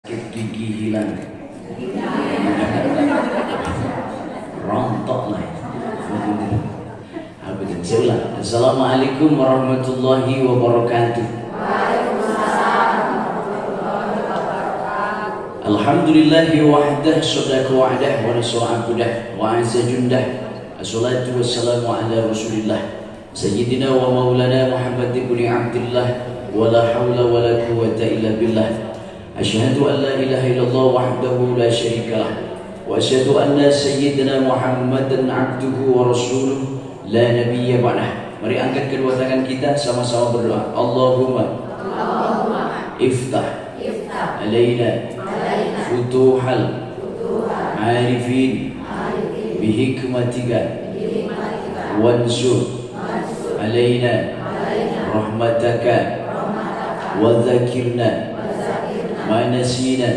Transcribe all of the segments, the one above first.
Gigi hilang, rontok lah. Saya ulang. Assalamualaikum warahmatullahi wabarakatuh. Alhamdulillahi wahdah, sadaqa wa'dah, wa nasra abdah, wa azza jundah. Assalatu wassalamu ala rasulillah Sayyidina wa maulana Muhammad ibn Abdullah. Wa la hawla wa la quwwata illa billah. Asyhadu an la ilaha illallah wahdahu la syarika lah. Wa asyhadu anna sayyidina Muhammadan abduhu wa rasuluh la nabiyya ba'dah. Mari angkat kedua tangan kita sama-sama berdoa. Allahumma iftah alaina futuhal arifin bihikmatika wansur alaina rahmataka wa dzakirna ma nasina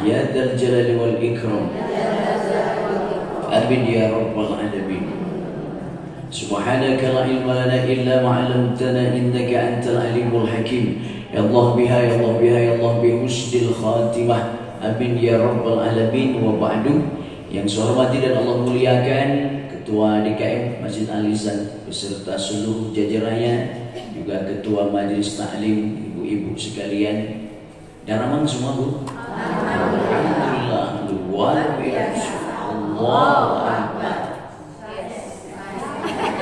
ya dzal jalali wal ikram. Amin ya rabbal alamin. Subhanaka la ilma lana illa ma 'allamtana innaka antal alimul hakim. Ya Allah biha ya Allah biha ya Allah bi husnil khatimah. Amin ya rabbal alamin. Wa ba'du. Yang saya hormati dan Allah muliakan Ketua DKM Masjid Al-Ihsan beserta seluruh jajarannya, juga Ketua Majelis Taklim, ibu-ibu sekalian. Dan ramang semua, Bu? Alhamdulillah, luar biasa. Allahu Akbar.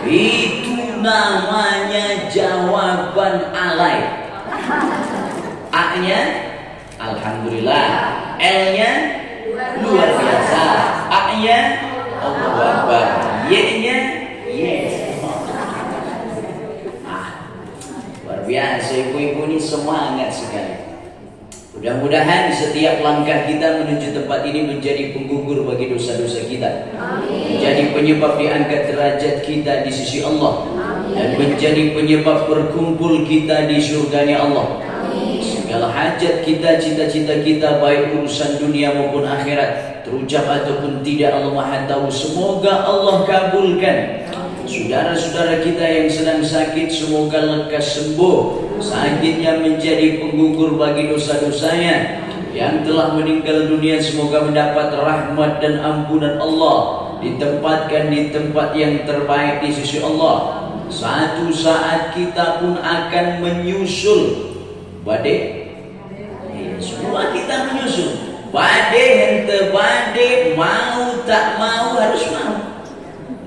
Itu namanya jawaban alay. A-nya alhamdulillah, L-nya luar biasa, A-nya Allahu Akbar, Y-nya yes. Luar biasa, ibu-ibu ini semangat sekali. Mudah-mudahan setiap langkah kita menuju tempat ini menjadi penggugur bagi dosa-dosa kita. Amin. Menjadi penyebab diangkat derajat kita di sisi Allah. Amin. Dan menjadi penyebab berkumpul kita di surganya Allah. Amin. Segala hajat kita, cita-cita kita, baik urusan dunia maupun akhirat, terucap ataupun tidak, Allah Maha Tahu. Semoga Allah kabulkan. Saudara-saudara kita yang sedang sakit, semoga lekas sembuh. Sakitnya menjadi penggugur bagi dosa-dosanya. Yang telah meninggal dunia, semoga mendapat rahmat dan ampunan Allah, ditempatkan di tempat yang terbaik di sisi Allah. Satu saat kita pun akan menyusul badai. Semua kita menyusul badai, hente badai, mau tak mau harus mau.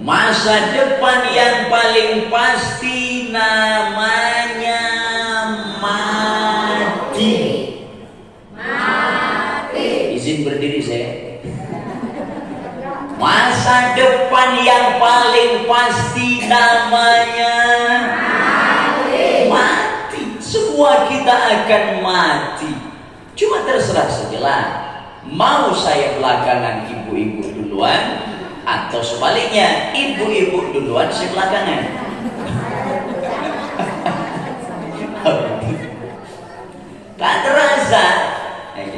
Masa depan yang paling pasti namanya mati. Izin berdiri saya. Masa depan yang paling pasti namanya mati. Semua kita akan mati. Cuma terserah sajalah, mau saya belakangan, ibu-ibu duluan, atau sebaliknya, ibu-ibu duluan, saya belakangan. Tak terasa.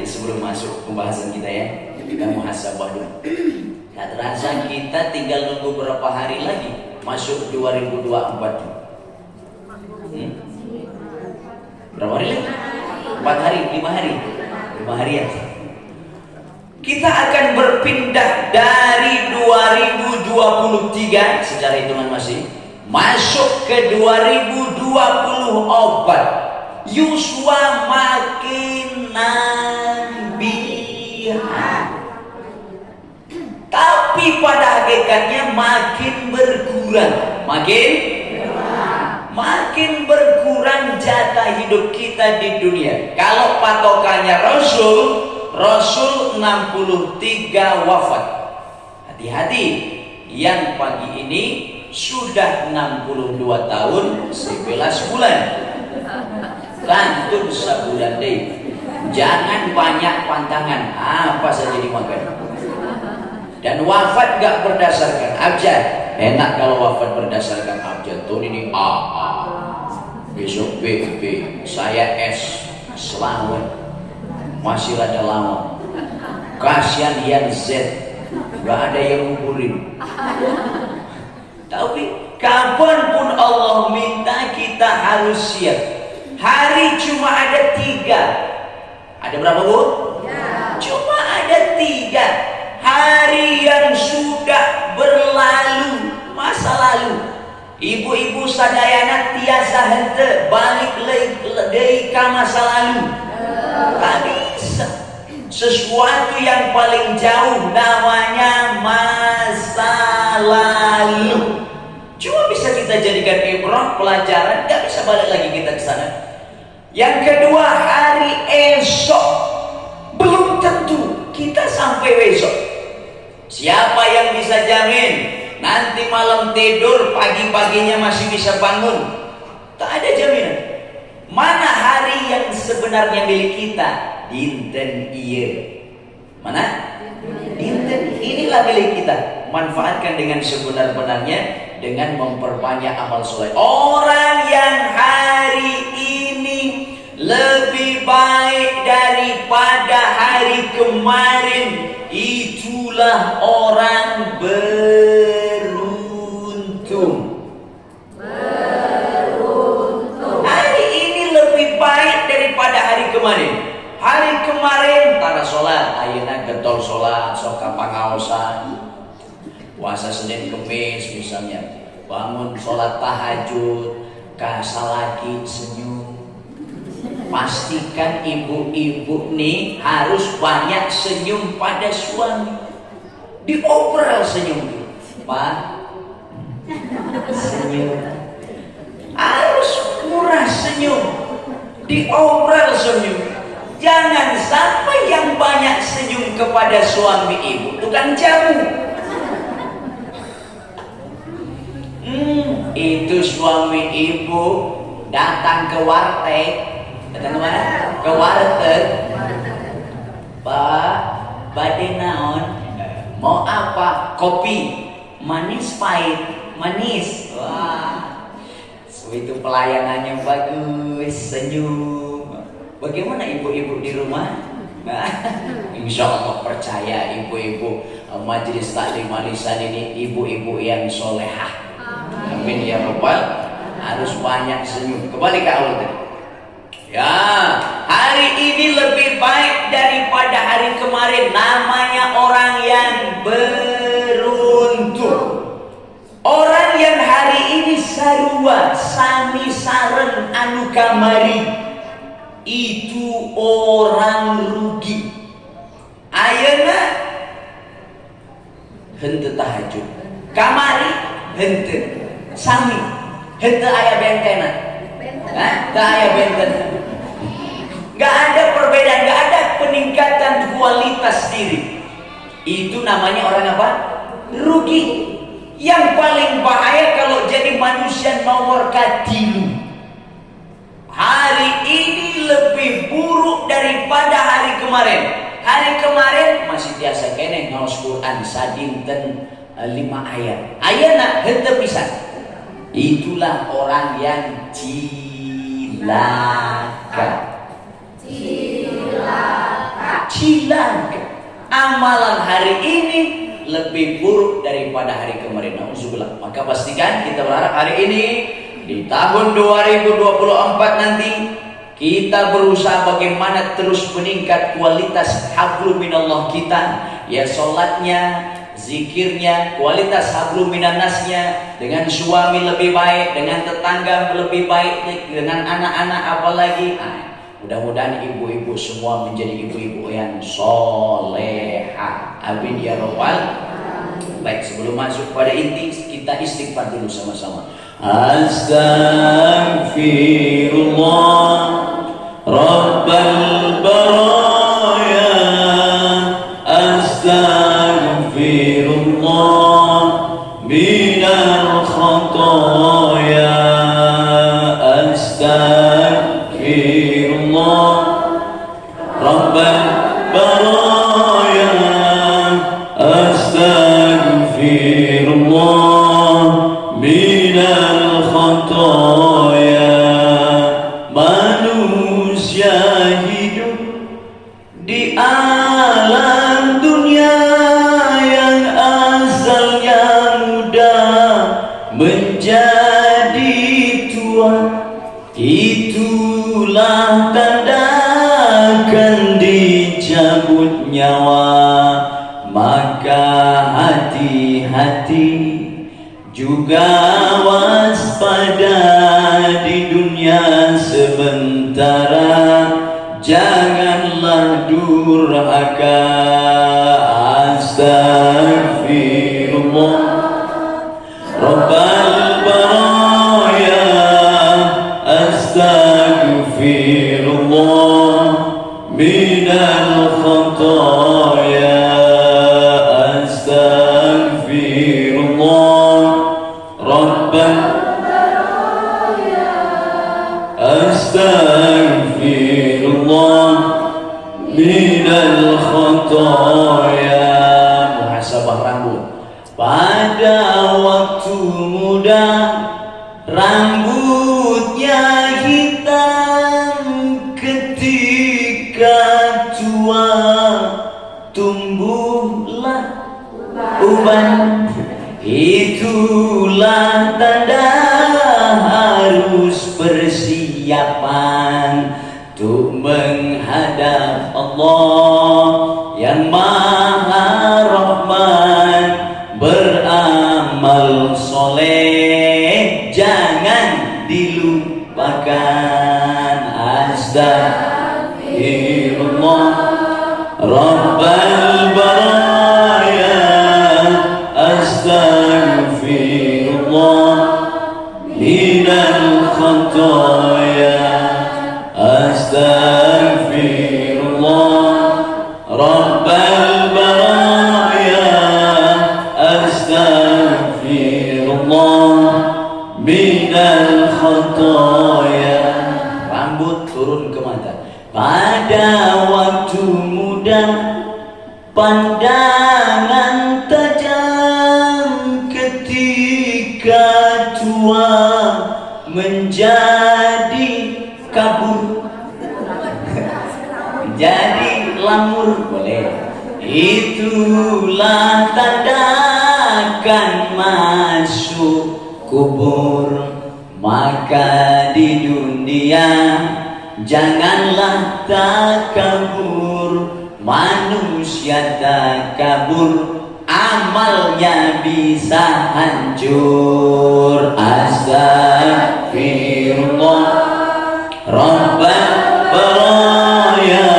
Sebelum masuk pembahasan kita ya, kita muhasabah dulu. Tak terasa kita tinggal nunggu berapa hari lagi masuk 2024. Berapa hari lagi? 4 hari, 5 hari, 5 hari ya. Kita akan berpindah dari 2023 secara hitungan masih masuk ke 2024. Yuswa makin nambihan, tapi pada hakikatnya makin berkurang, makin berkurang jatah hidup kita di dunia. Kalau patokannya Rasul 63 wafat. Hati-hati, yang pagi ini sudah 62 tahun 11 bulan. Kantun sebulan deh. Jangan banyak pantangan, apa saja dimakan. Dan wafat gak berdasarkan abjad. Enak kalau wafat berdasarkan abjad. Tahun ini A, besok B, saya S, selamat. Masih ada lama. Kasihan yang Z, gak ada yang nguburin. Tapi kapanpun Allah minta, kita harus siap. Hari cuma ada 3. Ada berapa, Bu? Ya. Cuma ada 3 hari yang sudah berlalu, masa lalu. Ibu-ibu sadayana tiasa hente balik deui ka masa lalu. Tak bisa. Sesuatu yang paling jauh namanya masa lalu. Cuma bisa kita jadikan ibrah, pelajaran, nggak bisa balik lagi kita ke sana. Yang kedua, hari esok belum tentu kita sampai besok. Siapa yang bisa jamin nanti malam tidur pagi-paginya masih bisa bangun? Tak ada jaminan. Mana hari yang sebenarnya milik kita? Dinten ieu. Mana? Dinten inilah milik kita. Manfaatkan dengan sebenar-benarnya dengan memperbanyak amal soleh. Orang yang hari ini lebih baik daripada hari kemarin, itulah orang beruntung. Hari ini lebih baik daripada hari kemarin. Hari kemarin tara sholat, ayeuna getol sholat, sok ka pangaosan. Puasa Senin Kemis misalnya, bangun sholat tahajud, kasalaki senyum. Pastikan ibu-ibu nih harus banyak senyum pada suami. Diobrol senyum, Pak. Senyum. Harus murah senyum. Diobrol senyum. Jangan sampai yang banyak senyum kepada suami ibu tukang jamu. Itu suami ibu datang ke warteg. Datang ke mana? Ke warteg. Pak, bade naon? Mau apa? Kopi. Manis pahit. Manis. Wah. So, itu pelayanannya bagus, senyum. Bagaimana ibu-ibu di rumah? Nah, insya Allah percaya ibu-ibu majelis taklim alisan ini ibu-ibu yang solehah. Amin ya Rabbal. Harus banyak senyum. Kembali ke awal tadi. Ya, hari ini lebih baik daripada hari kemarin. Namanya orang yang beruntung. Orang yang hari ini sarua sami sareng anu kamari, itu orang rugi. Ayeuna henteu tahajud, kamari henteu, sami henteu aya bentena, teu aya bentena. Gak ada perbedaan, gak ada peningkatan kualitas diri. Itu namanya orang apa? Rugi. Yang paling bahaya kalau jadi manusia nomor katilu. Hari ini lebih buruk daripada hari kemarin. Hari kemarin masih biasa kene ngaos Quran sadinten 5 ayat. Ayeuna henteu pisan. Itulah orang yang cilaka. Cilaka. Amalan hari ini lebih buruk daripada hari kemarin. Nauzubillah. Maka pastikan kita berharap hari ini di tahun 2024 nanti kita berusaha bagaimana terus meningkat kualitas hablum minallah kita, ya sholatnya, zikirnya, kualitas hablum minannasnya, dengan suami lebih baik, dengan tetangga lebih baik, dengan anak-anak apalagi. Mudah-mudahan ibu-ibu semua menjadi ibu-ibu yang soleha. Amin ya Rabbal. Baik, sebelum masuk pada inti kita istighfar dulu sama-sama. Astaghfirullah Rabbal baraya. Astaghfirullah minal khataya. Astaghfirullah Rabbal baraya. Astaghfirullah minal khataya. Manusia hidup di alam dunia yang asalnya muda menjadi tua. Itulah tanda akan nyawa, maka hati-hati juga waspada di dunia sementara. Janganlah durhaka. Astagfirullah Rabbal baraya, astagfirullah minal khataya, astagfirullah Rabbal baraya, astagfirullah minal khataya. Muhasabah rambut. Pada waktu muda rambutnya hitam, ketika tua tumbuhlah uban. Itulah tanda harus persiapan untuk menghadap Allah yang Maha Rahman. Beramal soleh jangan dilupakan. Astagfirullah Rabbal baraya, astagfirullah minal khataya, astagfirullah Rabbal baraya, astagfirullah minal khataya. Rambut turun ke mata. Pada waktu muda pandangan tajam, ketika tua menjadi kabur. Jadi lamur boleh. Itulah tanda akan masuk kubur. Maka di dunia janganlah takabur. Manusia takabur, amalnya bisa hancur. Astagfirullah Rabbal baraya,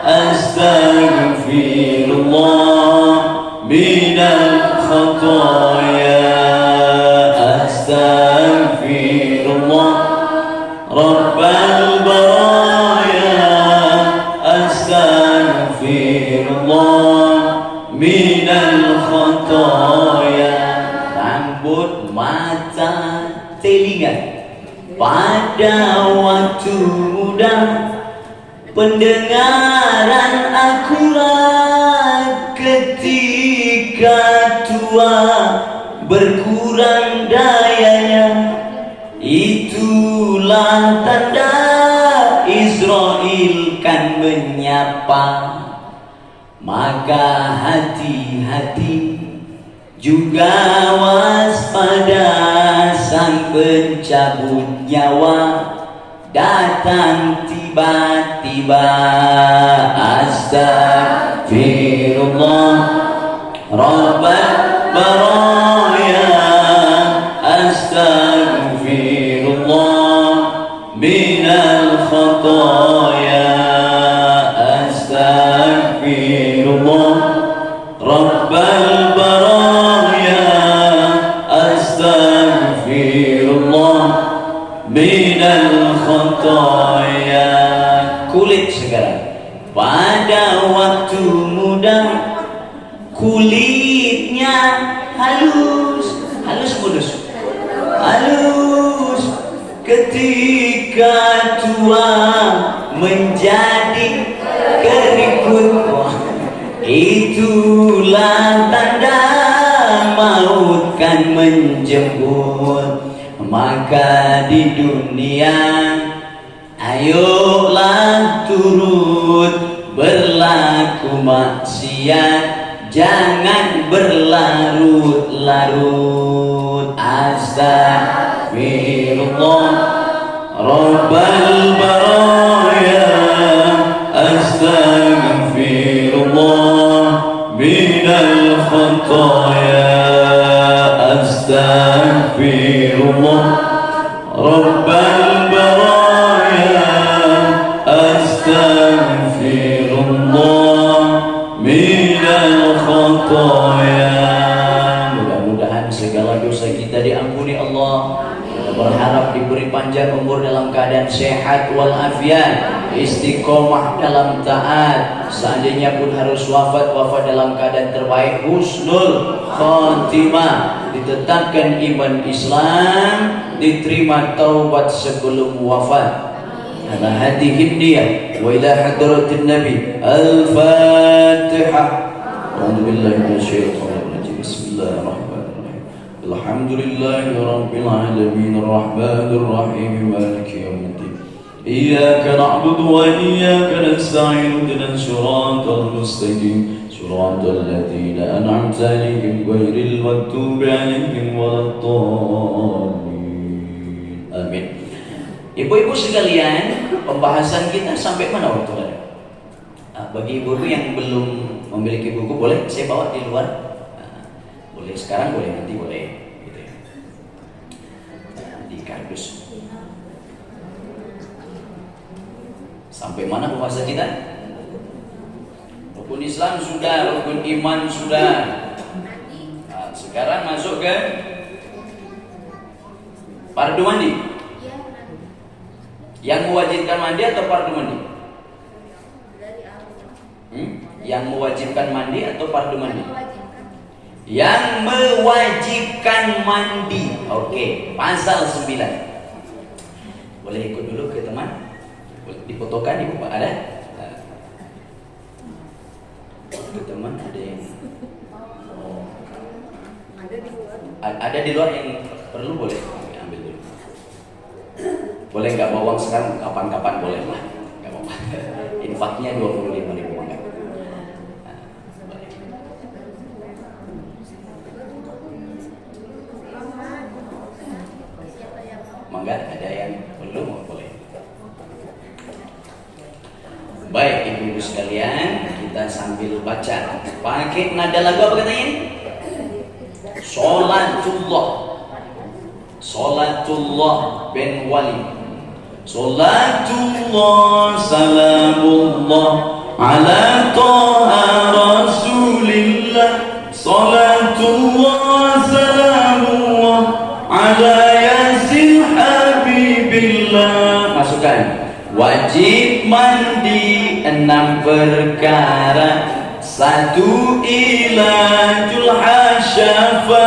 astagfirullah minal khataya, astagfirullah Rabbal baraya, astagfirullah minal khataya. Rambut, mata, telinga. Pada waktu muda pendengaran akurat, ketika tua berkurang dayanya. Itulah tanda Israel kan menyapa. Maka hati-hati juga waspada, sang pencabut nyawa datang tiba-tiba. Astagfirullah Rabbal baraya, astagfirullah minal khataya, astagfirullah Rabbal baraya, astagfirullah minal khataya. Kulit sekarang. Pada waktu muda kulitnya halus, halus mulus, halus. Ketika tua menjadi keriput. Itulah tanda maut kan menjemput. Maka di dunia ayolah turut berlaku maksiat, jangan berlarut-larut. Astagfirullah Rabbal baraya, astagfirullah Astaghfirullah Rabbal baraya, astaghfirullah minal khataya. Mudah-mudahan segala dosa kita diampuni Allah. Kita berharap diberi panjang umur dalam keadaan sehat walafiat, istiqomah dalam taat. Seandainya pun harus wafat dalam keadaan terbaik, husnul khatimah, ditetapkan iman Islam, diterima taubat sebelum wafat. Ala hadihin niyah wa ila hadratin nabi. Al-Fatihah. A'udzubillahi minasyaitonir rajim. Bismillahirrahmanirrahim. Alhamdulillahi rabbil alamin arrahmanir rahim maliki yaumiddin. Iyyaka na'budu wa iyyaka nasta'in ihdinas siratal mustaqim siratal ladzina an'amta 'alaihim ghairil maghdubi 'alaihim waladdallin. Amin. Ibu-ibu sekalian, pembahasan kita sampai mana waktu tadi? Bagi ibu-ibu yang belum memiliki buku, boleh saya bawa di luar? Boleh sekarang, boleh nanti, boleh gitu ya. Di kardus. Sampai mana pembahasan kita? Rukun Islam sudah, rukun iman sudah. Sekarang masuk ke fardu mandi. Yang mewajibkan mandi atau fardu mandi? Yang mewajibkan mandi atau fardu mandi? Yang mewajibkan mandi. Oke, pasal 9. Boleh ikut dulu ke teman? Boleh difotokan ibu Pak, ada? Ke teman ada yang ada di luar yang perlu, boleh ambil dulu. Boleh nggak bawa uang sekarang, kapan-kapan boleh lah, nggak apa-apa. Infaknya 25.000 enggak. Mangga, ada yang perlu, boleh. Baik ibu-ibu sekalian, kita sambil baca pakai nada lagu apa katanya? Sholatullah bin Wali. Sholatullah salamullah ala taha rasulillah. Sholatullah salamullah ala yasin habibillah. Masukkan. Wajib mandi 6 perkara. 1 ilajul hasyafa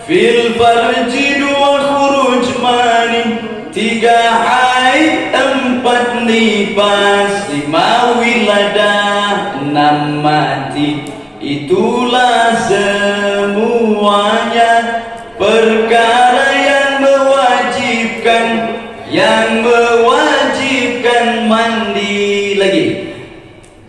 fil farji 2 khuruj mani. 3 haid, 4 nifas, 5 wiladah, 6 mati. Itulah semuanya perkara yang mewajibkan mandi. Lagi.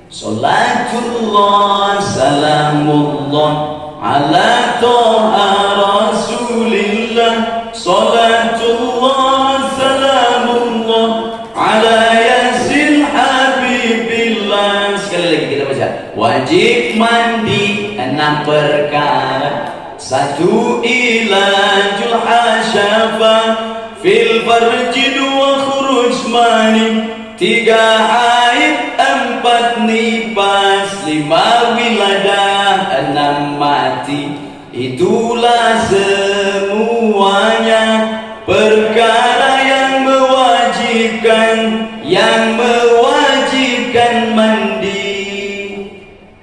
Sholatullah salamullah ala taha rasulillah. Sholatullah salamullah ala yasin habibillah. Sekali lagi kita baca. Wajib mandi 6 perkara. 1 ilajul hasyafa fil farji 2 khuruj mani. 3 haid, 4 nifas, 5 wiladah, 6 mati. Itulah semuanya perkara yang mewajibkan mandi.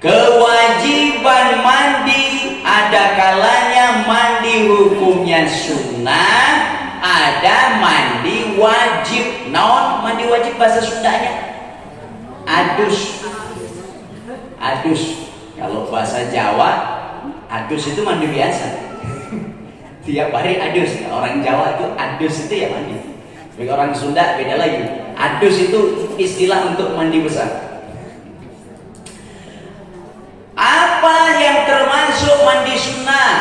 Kewajiban mandi, ada kalanya mandi hukumnya sunnah, ada mandi wajib. Naon mandi wajib bahasa Sundanya? Adus. Kalau bahasa Jawa, adus itu mandi biasa. Tiap hari adus. Orang Jawa itu adus itu ya mandi. Bagi orang Sunda beda lagi. Adus itu istilah untuk mandi besar. Apa yang termasuk mandi sunnah?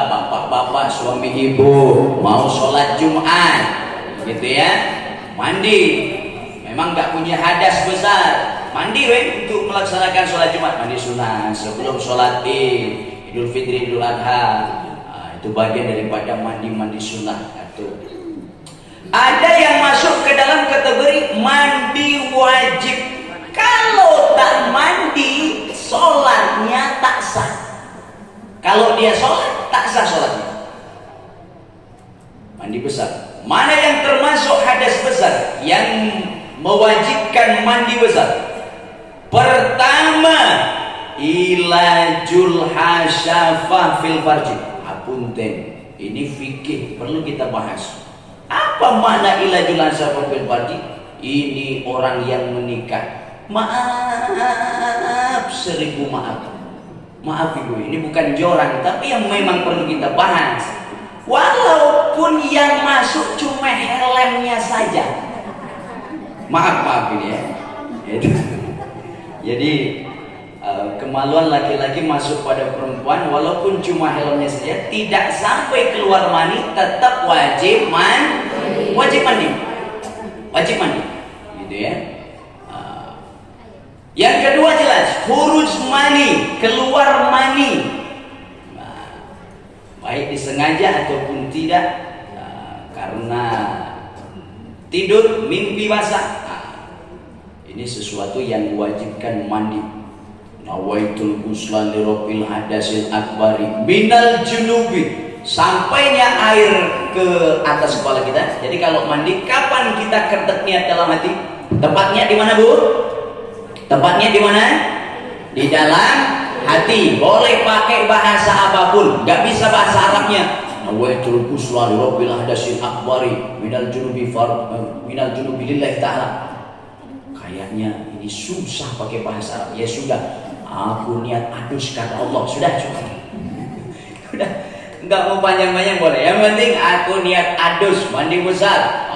Bapak-bapak, suami ibu mau sholat Jumat, gitu ya, mandi. Memang nggak punya hadas besar, mandi untuk melaksanakan sholat Jumat. Mandi sunnah sebelum sholat Idul Fitri, Idul Adha. Itu bagian daripada mandi sunnah. Ada yang masuk ke dalam kategori mandi wajib. Kalau tak mandi, sholatnya tak sah. Kalau dia sholat, tak sah sholatnya. Mandi besar. Mana yang termasuk hadas besar yang mewajibkan mandi besar? Pertama, ilajul hasyafah fil farji. Apunten, ini fikih perlu kita bahas. Apa makna ilajul hasyafah fil farji? Ini orang yang menikah. Maaf, 1000 maaf. Maaf ibu, ini bukan joran, tapi yang memang perlu kita bahas. Walaupun yang masuk cuma helmnya saja. Maaf ini ya. Jadi kemaluan laki-laki masuk pada perempuan walaupun cuma helmnya saja, tidak sampai keluar mani, tetap wajib mandi. Wajib mandi. Gitu ya. Yang kedua jelas, khuruj mani, keluar mani. Baik disengaja ataupun tidak, karena tidur, mimpi basah. Ini sesuatu yang diwajibkan mandi. Nawaitul ghusla li rabbil hadasil akbari minal junubi. Sampainya air ke atas kepala kita. Jadi kalau mandi, kapan kita ketek niat dalam hati? Tempatnya di mana, Bu? Tempatnya di mana? Di dalam hati. Boleh pakai bahasa apapun, nggak bisa bahasa Arabnya. Nawaitul ghusla li rabbil hadasil akbari minal junubi lillahi ta'ala. Kayaknya ini susah pakai bahasa Arab. Ya sudah, aku niat adus karena Allah. Sudah cukup. Udah, nggak mau panjang-panjang boleh. Yang penting aku niat adus mandi besar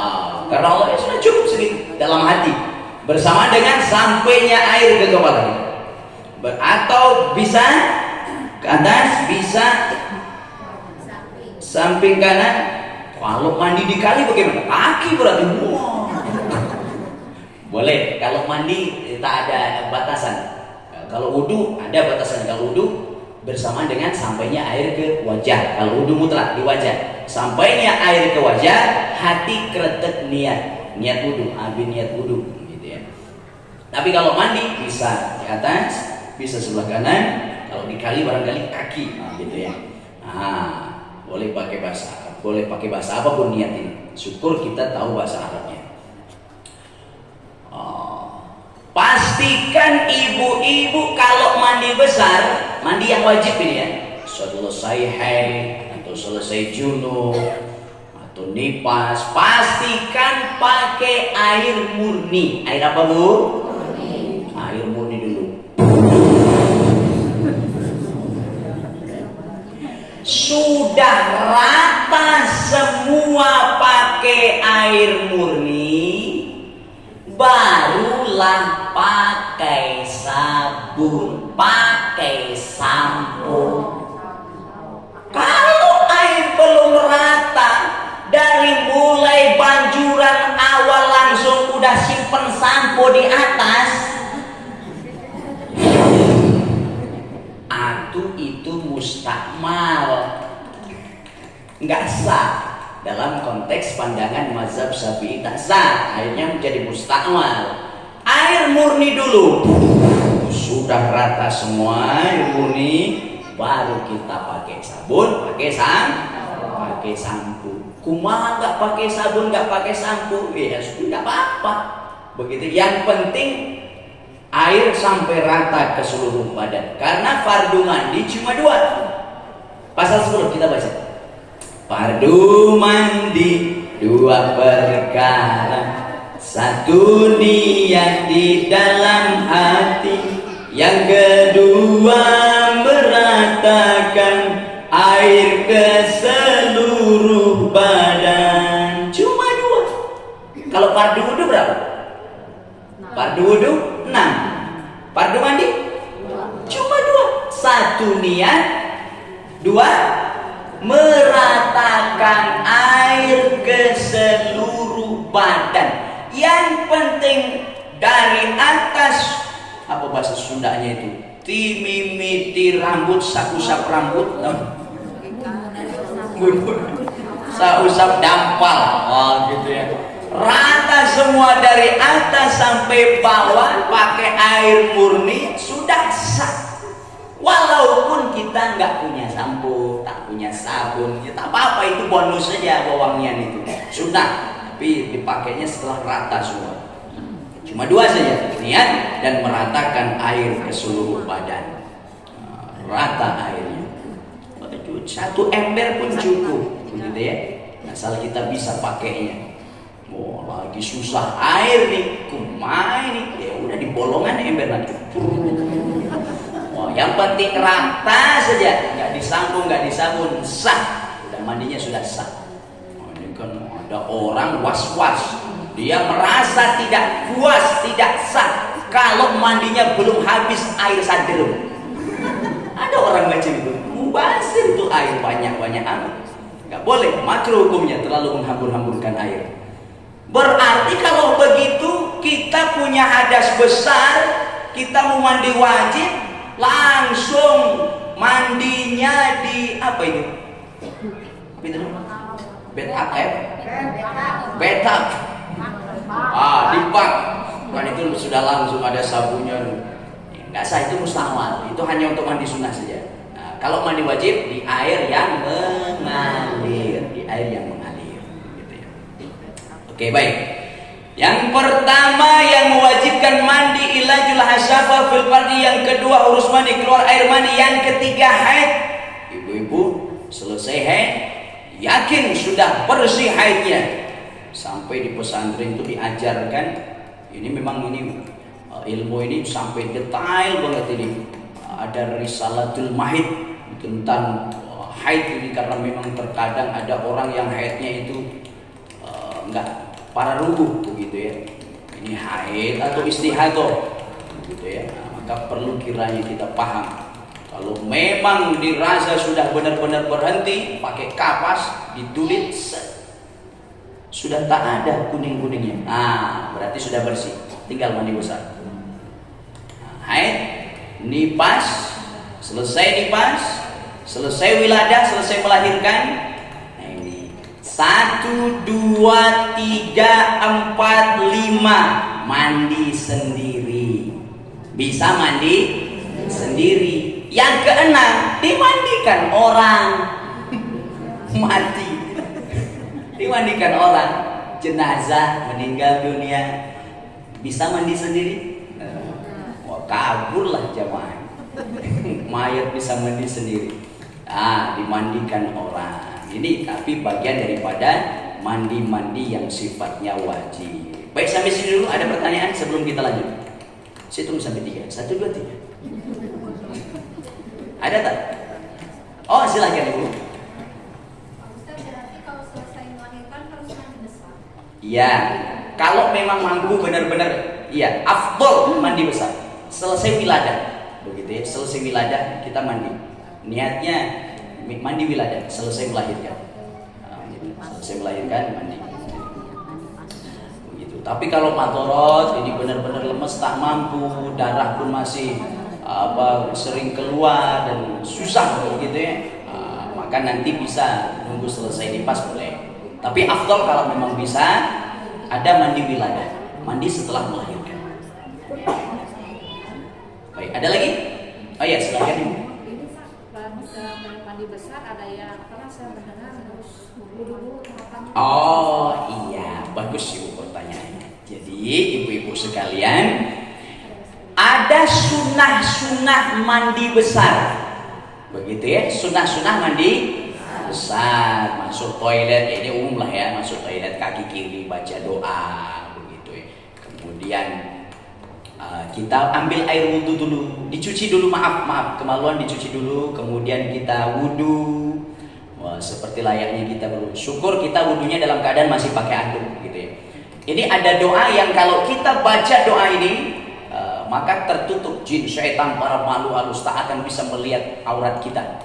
karena Allah. Ya sudah cukup segitu dalam hati. Bersama dengan sampainya air ke kepala. Atau bisa ke atas, bisa samping kanan. Kalau mandi di kali bagaimana? Kaki berarti. Boleh, kalau mandi tak ada batasan. Kalau wudu ada batasan. Kalau wudu bersama dengan sampainya air ke wajah. Kalau wudu mutlak di wajah. Sampainya air ke wajah, hati kretek niat wudu, niat wudu gitu ya. Tapi kalau mandi bisa di atas, bisa sebelah kanan. Kalau di kali barangkali kaki, gitu ya. Boleh pakai bahasa Arab, boleh pakai bahasa apapun niat ini. Syukur kita tahu bahasa Arabnya. Pastikan ibu-ibu kalau mandi besar, mandi yang wajib ini ya, selesai haid atau selesai junub atau nifas, pastikan pakai air murni. Air apa, Bu? Murni. Air murni dulu. Sudah rata semua pakai air murni, barulah pakai sabun, pakai sampo. Kalau air belum rata, dari mulai banjuran awal langsung udah simpen sampo di atas, itu mustakmal, nggak sah. Dalam konteks pandangan mazhab Syafi'i tak sah, akhirnya menjadi mustakmal. Air murni dulu, sudah rata semua air murni, baru kita pakai sabun, pakai sampo. Kumaha nggak pakai sabun, nggak pakai sampo, ya sudah nggak apa-apa. Begitu. Yang penting air sampai rata ke seluruh badan. Karena fardu mandi cuma 2. Pasal 10 kita baca. Fardu mandi 2 perkara, 1 niat di dalam hati, yang kedua meratakan air ke seluruh badan. Cuma 2. Kalau fardu wudu berapa? Fardu wudu 6. Fardu mandi cuma 2. 1 niat, 2 meratakan air ke seluruh badan. Yang penting dari atas, apa bahasa Sundanya itu, timimiti rambut, sapu-sapu rambut, Saya usap dampal, oh gitu ya. Rata semua dari atas sampai bawah pakai air murni sudah sah. Walaupun kita nggak punya sampo, tak punya sabun, ya tak apa-apa, itu bonus saja wewangian itu. Sudah, tapi dipakainya setelah rata semua. Cuma dua saja, niat dan meratakan air ke seluruh badan. Rata airnya. Satu ember pun cukup, gitu ya. Asal kita bisa pakainya. Oh, lagi susah air nih, kumain nih, ya udah di bolongan ember nanti. Oh, yang penting rata saja, nggak disambung, nggak disabun, sah. Udah mandinya sudah sah. Oh, ini kan ada orang was-was, dia merasa tidak puas, tidak sah kalau mandinya belum habis air sadrum. Ada orang macam itu, mubazir tuh air banyak-banyak amat. Nggak boleh, makruh hukumnya terlalu menghambur-hamburkan air. Berarti kalau begitu kita punya hadas besar, kita mau mandi wajib, langsung mandinya di apa itu? Bathtub, bathtub. Di bak. Kan itu sudah langsung ada sabunnya. Nggak sah, itu mustahil. Itu hanya untuk mandi sunnah saja. Nah, kalau mandi wajib di air yang mengalir, di air yang mengalir. Oke, baik. Yang pertama yang mewajibkan mandi ilajul hasyafa fil fardi, yang kedua urus mandi keluar air mandi, yang ketiga haid. Ibu-ibu selesai haid, yakin sudah bersih haidnya. Sampai di pesantren itu diajarkan, ini memang ini ilmu ini sampai detail banget ini. Ada risalatul mahid tentang haid ini, karena memang terkadang ada orang yang haidnya itu enggak para rubuh begitu ya. Ini haid atau istihadah gitu ya. Nah, maka perlu kiranya kita paham. Kalau memang dirasa sudah benar-benar berhenti, pakai kapas ditulit, sudah tak ada kuning-kuningnya. Nah, berarti sudah bersih. Tinggal mandi besar. Nah, haid, nipas, selesai nipas, selesai wiladah, selesai melahirkan. 1, 2, 3, 4, 5 mandi sendiri. Bisa mandi sendiri. Yang keenam, dimandikan orang. Mati. Dimandikan orang. Jenazah meninggal dunia. Bisa mandi sendiri? Wah, kaburlah jamaah. Mayat bisa mandi sendiri. Ah, dimandikan orang. Ini tapi bagian daripada mandi-mandi yang sifatnya wajib. Baik, sampai sini dulu. Ada pertanyaan sebelum kita lanjut? Saya tunggu sampai 3. 1, 2, 3. Ada tak? Oh, silakan Ibu. Ustaz, berarti kalau selesai melahirkan harus mandi besar? Iya. Kalau memang mampu benar-benar, iya, afdol mandi besar. Selesai wiladah. Begitu ya. Selesai wiladah kita mandi. Niatnya mandi wiladah, selesai melahirkan. Selesai melahirkan mandi. Begitu. Tapi kalau matorot ini benar-benar lemes, tak mampu, darah pun masih sering keluar dan susah begitu ya. Maka nanti bisa nunggu selesai nipas boleh. Tapi afdal kalau memang bisa ada mandi wiladah, mandi setelah melahirkan. Baik, ada lagi? Oh ya, silakan Ibu. Mandi besar ada yang pernah saya mendengar harus dulu tahapannya. Oh iya, bagus Ibu pertanyaannya. Jadi ibu-ibu sekalian, ada sunnah-sunnah mandi besar. Begitu ya, sunnah-sunnah mandi besar. Masuk toilet, ini umum lah ya, masuk toilet kaki kiri baca doa begitu ya. Kemudian kita ambil air wudhu dulu, dicuci dulu, maaf kemaluan, dicuci dulu, kemudian kita wudhu. Wah, seperti layaknya kita bersyukur, kita wudhunya dalam keadaan masih pakai anduk gitu ya. Ini ada doa yang kalau kita baca doa ini, maka tertutup jin, syaitan, para makhluk halus tak akan bisa melihat aurat kita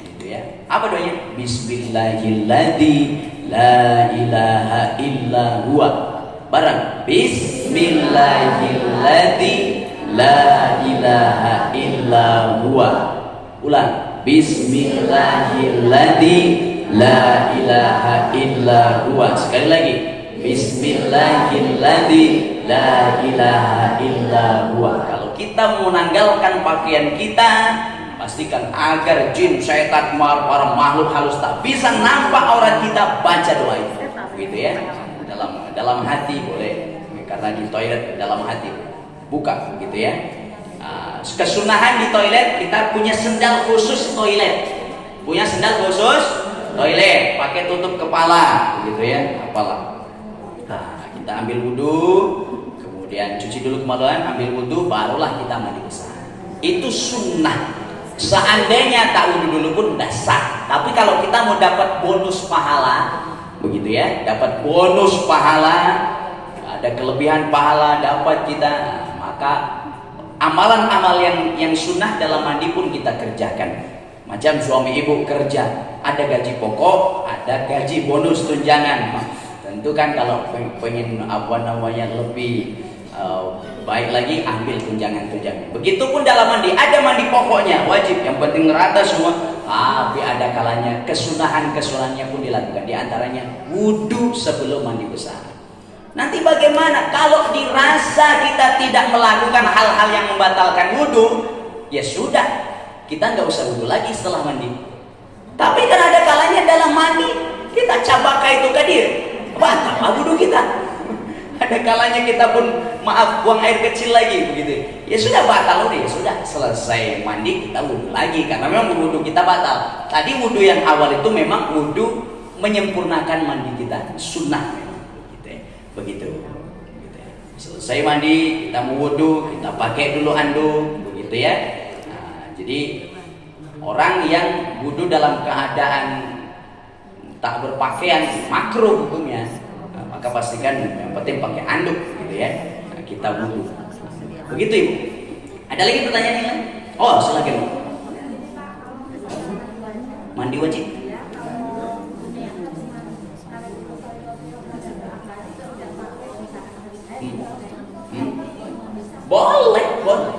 gitu ya. Apa doanya? Bismillahilladzi la ilaha illa huwa. Barang Bismillahilladzi la ilaha illa huwa. Ulang. Bismillahilladzi la ilaha illa huwa. Sekali lagi, bismillahilladzi la ilaha illa huwa. Kalau kita mau menanggalkan pakaian kita, pastikan agar jin, syaitan, para makhluk halus tak bisa nampak aurat kita, baca doa itu, gitu ya. Dalam hati boleh, karena di toilet dalam hati buka, gitu ya. Kesunahan di toilet, kita punya sendal khusus toilet, pakai tutup kepala, gitu ya, apalah. Kita ambil wudhu, kemudian cuci dulu kemaluan, ambil wudhu, barulah kita mandi besar. Itu sunnah. Seandainya tak wudhu dulu pun udah sah. Tapi kalau kita mau dapat bonus pahala, begitu ya, dapat bonus pahala, ada kelebihan pahala dapat kita, maka amalan-amal yang sunnah dalam mandi pun kita kerjakan. Macam suami ibu kerja, ada gaji pokok, ada gaji bonus tunjangan. Tentu kan kalau pengen lebih baik lagi, ambil tunjangan. Begitupun dalam mandi, ada mandi pokoknya wajib, yang penting rata semua. Tapi ada kalanya kesunahannya pun dilakukan. Di antaranya wudhu sebelum mandi besar. Nanti bagaimana kalau dirasa kita tidak melakukan hal-hal yang membatalkan wudhu? Ya sudah, kita nggak usah wudhu lagi setelah mandi. Tapi kan ada kalanya dalam mandi kita cabaka itu kadir, batal wudhu kita. Ada kalanya kita pun buang air kecil lagi, begitu. Ya sudah, batal wudhu. Ya sudah, selesai mandi kita wudhu lagi, karena memang wudhu kita batal. Tadi wudhu yang awal itu memang wudhu menyempurnakan mandi kita, sunnah. Begitu. Selesai mandi, kita mau wudhu, kita pakai dulu handuk, begitu ya. Jadi orang yang wudhu dalam keadaan tak berpakaian makruh hukumnya, maka pastikan yang penting pakai handuk, gitu ya. Kita wudhu. Begitu Ibu. Ada lagi pertanyaan yang lain? Oh, silakan. Mandi wajib. Boleh,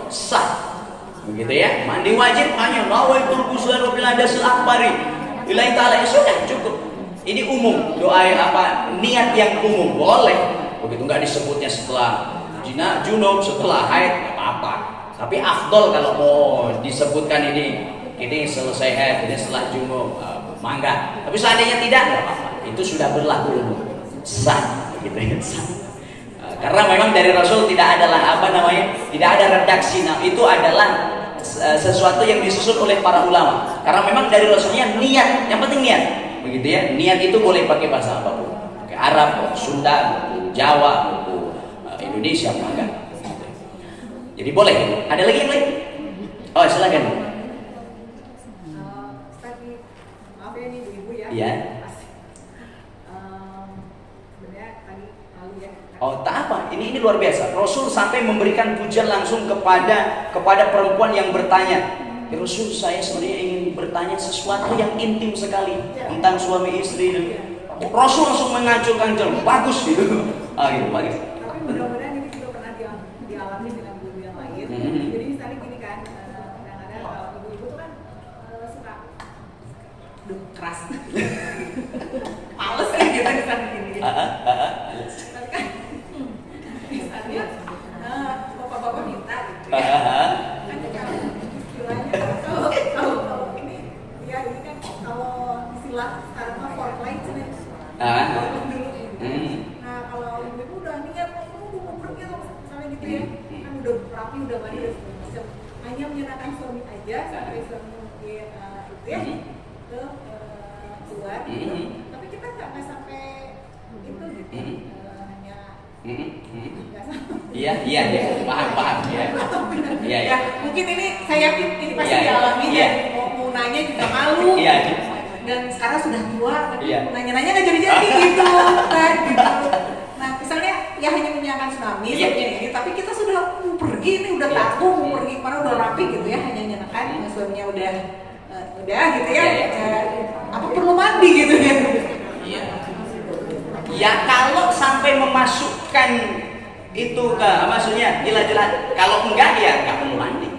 sah, begitu ya. Mandi wajib hanya nawaitul ghusla rabbil hadasil akbari lillahi ta'ala, sudah cukup. Ini umum, doa niat yang umum, boleh. Begitu, nggak disebutnya setelah junub, setelah haid, apa-apa. Tapi afdol kalau mau disebutkan ini selesai haid, ini setelah junub, mangga. Tapi seandainya tidak, nggak apa-apa. Itu sudah berlaku umum, sah, begitu ya, sah. Karena memang dari Rasul tidak adalah tidak ada redaksi. Nah, itu adalah sesuatu yang disusun oleh para ulama. Karena memang dari Rasulnya niat, yang penting niat, begitu ya. Niat itu boleh pakai bahasa apapun, pakai Arab, Sunda, Jawa, Indonesia, enggak. Jadi boleh. Ada lagi yang lain? Oh, silakan. Maaf ya, ini ibu ya. Iya. Oh, tak apa. Ini luar biasa. Rasul sampai memberikan pujian langsung kepada perempuan yang bertanya. Ya Rasul, saya sebenarnya ingin bertanya sesuatu yang intim sekali tentang suami istri. Rasul langsung mengancur-ancur, bagus gitu. Gitu, bagus. Tapi mudah-mudahan ini juga pernah dialami dengan guru yang lain. Jadi misalnya gini kan, kadang-kadang kalau ibu-ibu tuh kan suka keras. Males kan gitu misalnya gini. Tapi kan misalnya bapak-bapak minta gitu ya. Kan kalau istilahnya kalau ini ya ini kan kalau istilah sekarang mah foreplay dulu. Nah kalau ibu udah niat mau pergi atau misalnya gitu ya, kan udah rapi, udah mandi, udah segala macam, hanya menyenangkan suami aja sampai suami mungkin itu ya ke keluar. Tapi kita nggak sampai itu gitu. Iya, paham ya. Ya, mungkin ini saya yakin ini pasti dialami ya. Mau nanya juga malu. Dan sekarang sudah tua, tapi nanya-nanya nggak jadi gitu kan gitu. Nah misalnya ya hanya menyenangkan suami ini, tapi kita sudah mau pergi nih, udah tanggung mau pergi kemana, udah rapi gitu ya, hanya menyenangkan suaminya udah gitu ya. Apa perlu mandi gitu ya? Ya kalau sampai memasukkan itu ke maksudnya jelas-jelas, kalau enggak ya enggak perlu mandi.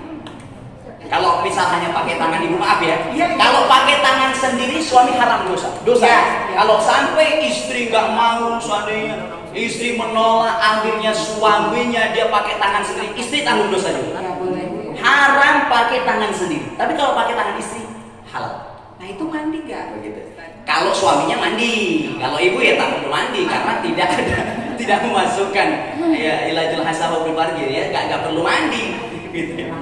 Kalau misal hanya pakai tangan ibu, maaf ya. Iya. Kalau pakai tangan sendiri suami haram dosa. Dosa. Iya. Kalau sampai istri nggak mau, seandainya istri menolak, akhirnya suaminya dia pakai tangan sendiri, istri tanggung dosa juga. Ya boleh. Haram pakai tangan sendiri. Tapi kalau pakai tangan istri halal. Nah itu mandi nggak? Begitu. Kalau suaminya mandi, kalau ibu ya tak perlu mandi karena tidak memasukkan ya ilajul hasabah berparkir ya, nggak perlu mandi. Gitu ya.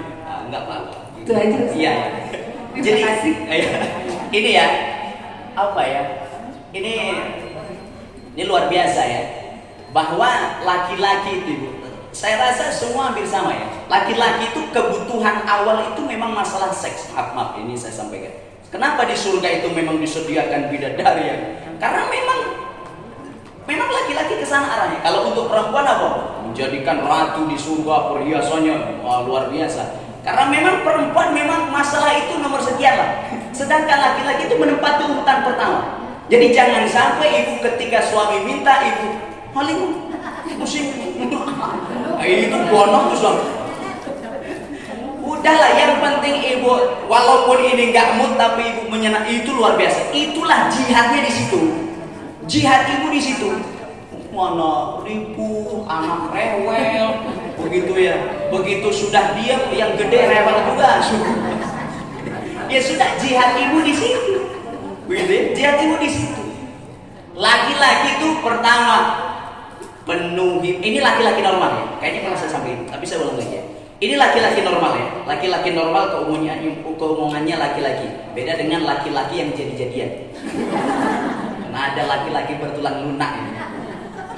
Nggak apa-apa. Itu aja. Iya. Jadi ini ya apa ya? Ini luar biasa ya. Bahwa laki-laki itu, saya rasa semua hampir sama ya. Laki-laki itu kebutuhan awal itu memang masalah seks. Maaf ini saya sampaikan. Kenapa di surga itu memang disediakan bidadari ya? Karena memang laki-laki ke sana arahnya. Kalau untuk perempuan apa? Menjadikan ratu di surga, perhiasannya luar biasa. Karena memang perempuan memang masalah itu nomor sekian lah. Sedangkan laki-laki itu menempati urutan pertama. Jadi jangan sampai ibu ketika suami minta ibu maling pusing. Itu bonong tuh suami. Udahlah, yang penting ibu walaupun ini nggak mood tapi ibu menyenang, itu luar biasa. Itulah jihadnya di situ. Jihad ibu di situ. Mana ribu anak rewel begitu ya. Begitu sudah diam yang gede rewel juga. Ya sudah, jihad ibu di situ. Begitu ya? Jihad ibu di situ. Laki-laki itu pertama penuhi. Ini laki-laki normal ya. Kayaknya pernah saya sampaikan, tapi saya ulang lagi ya. Ini laki-laki normal ya. Laki-laki normal keumumannya laki-laki. Beda dengan laki-laki yang jadi-jadian. Karena ada laki-laki bertulang lunak ya.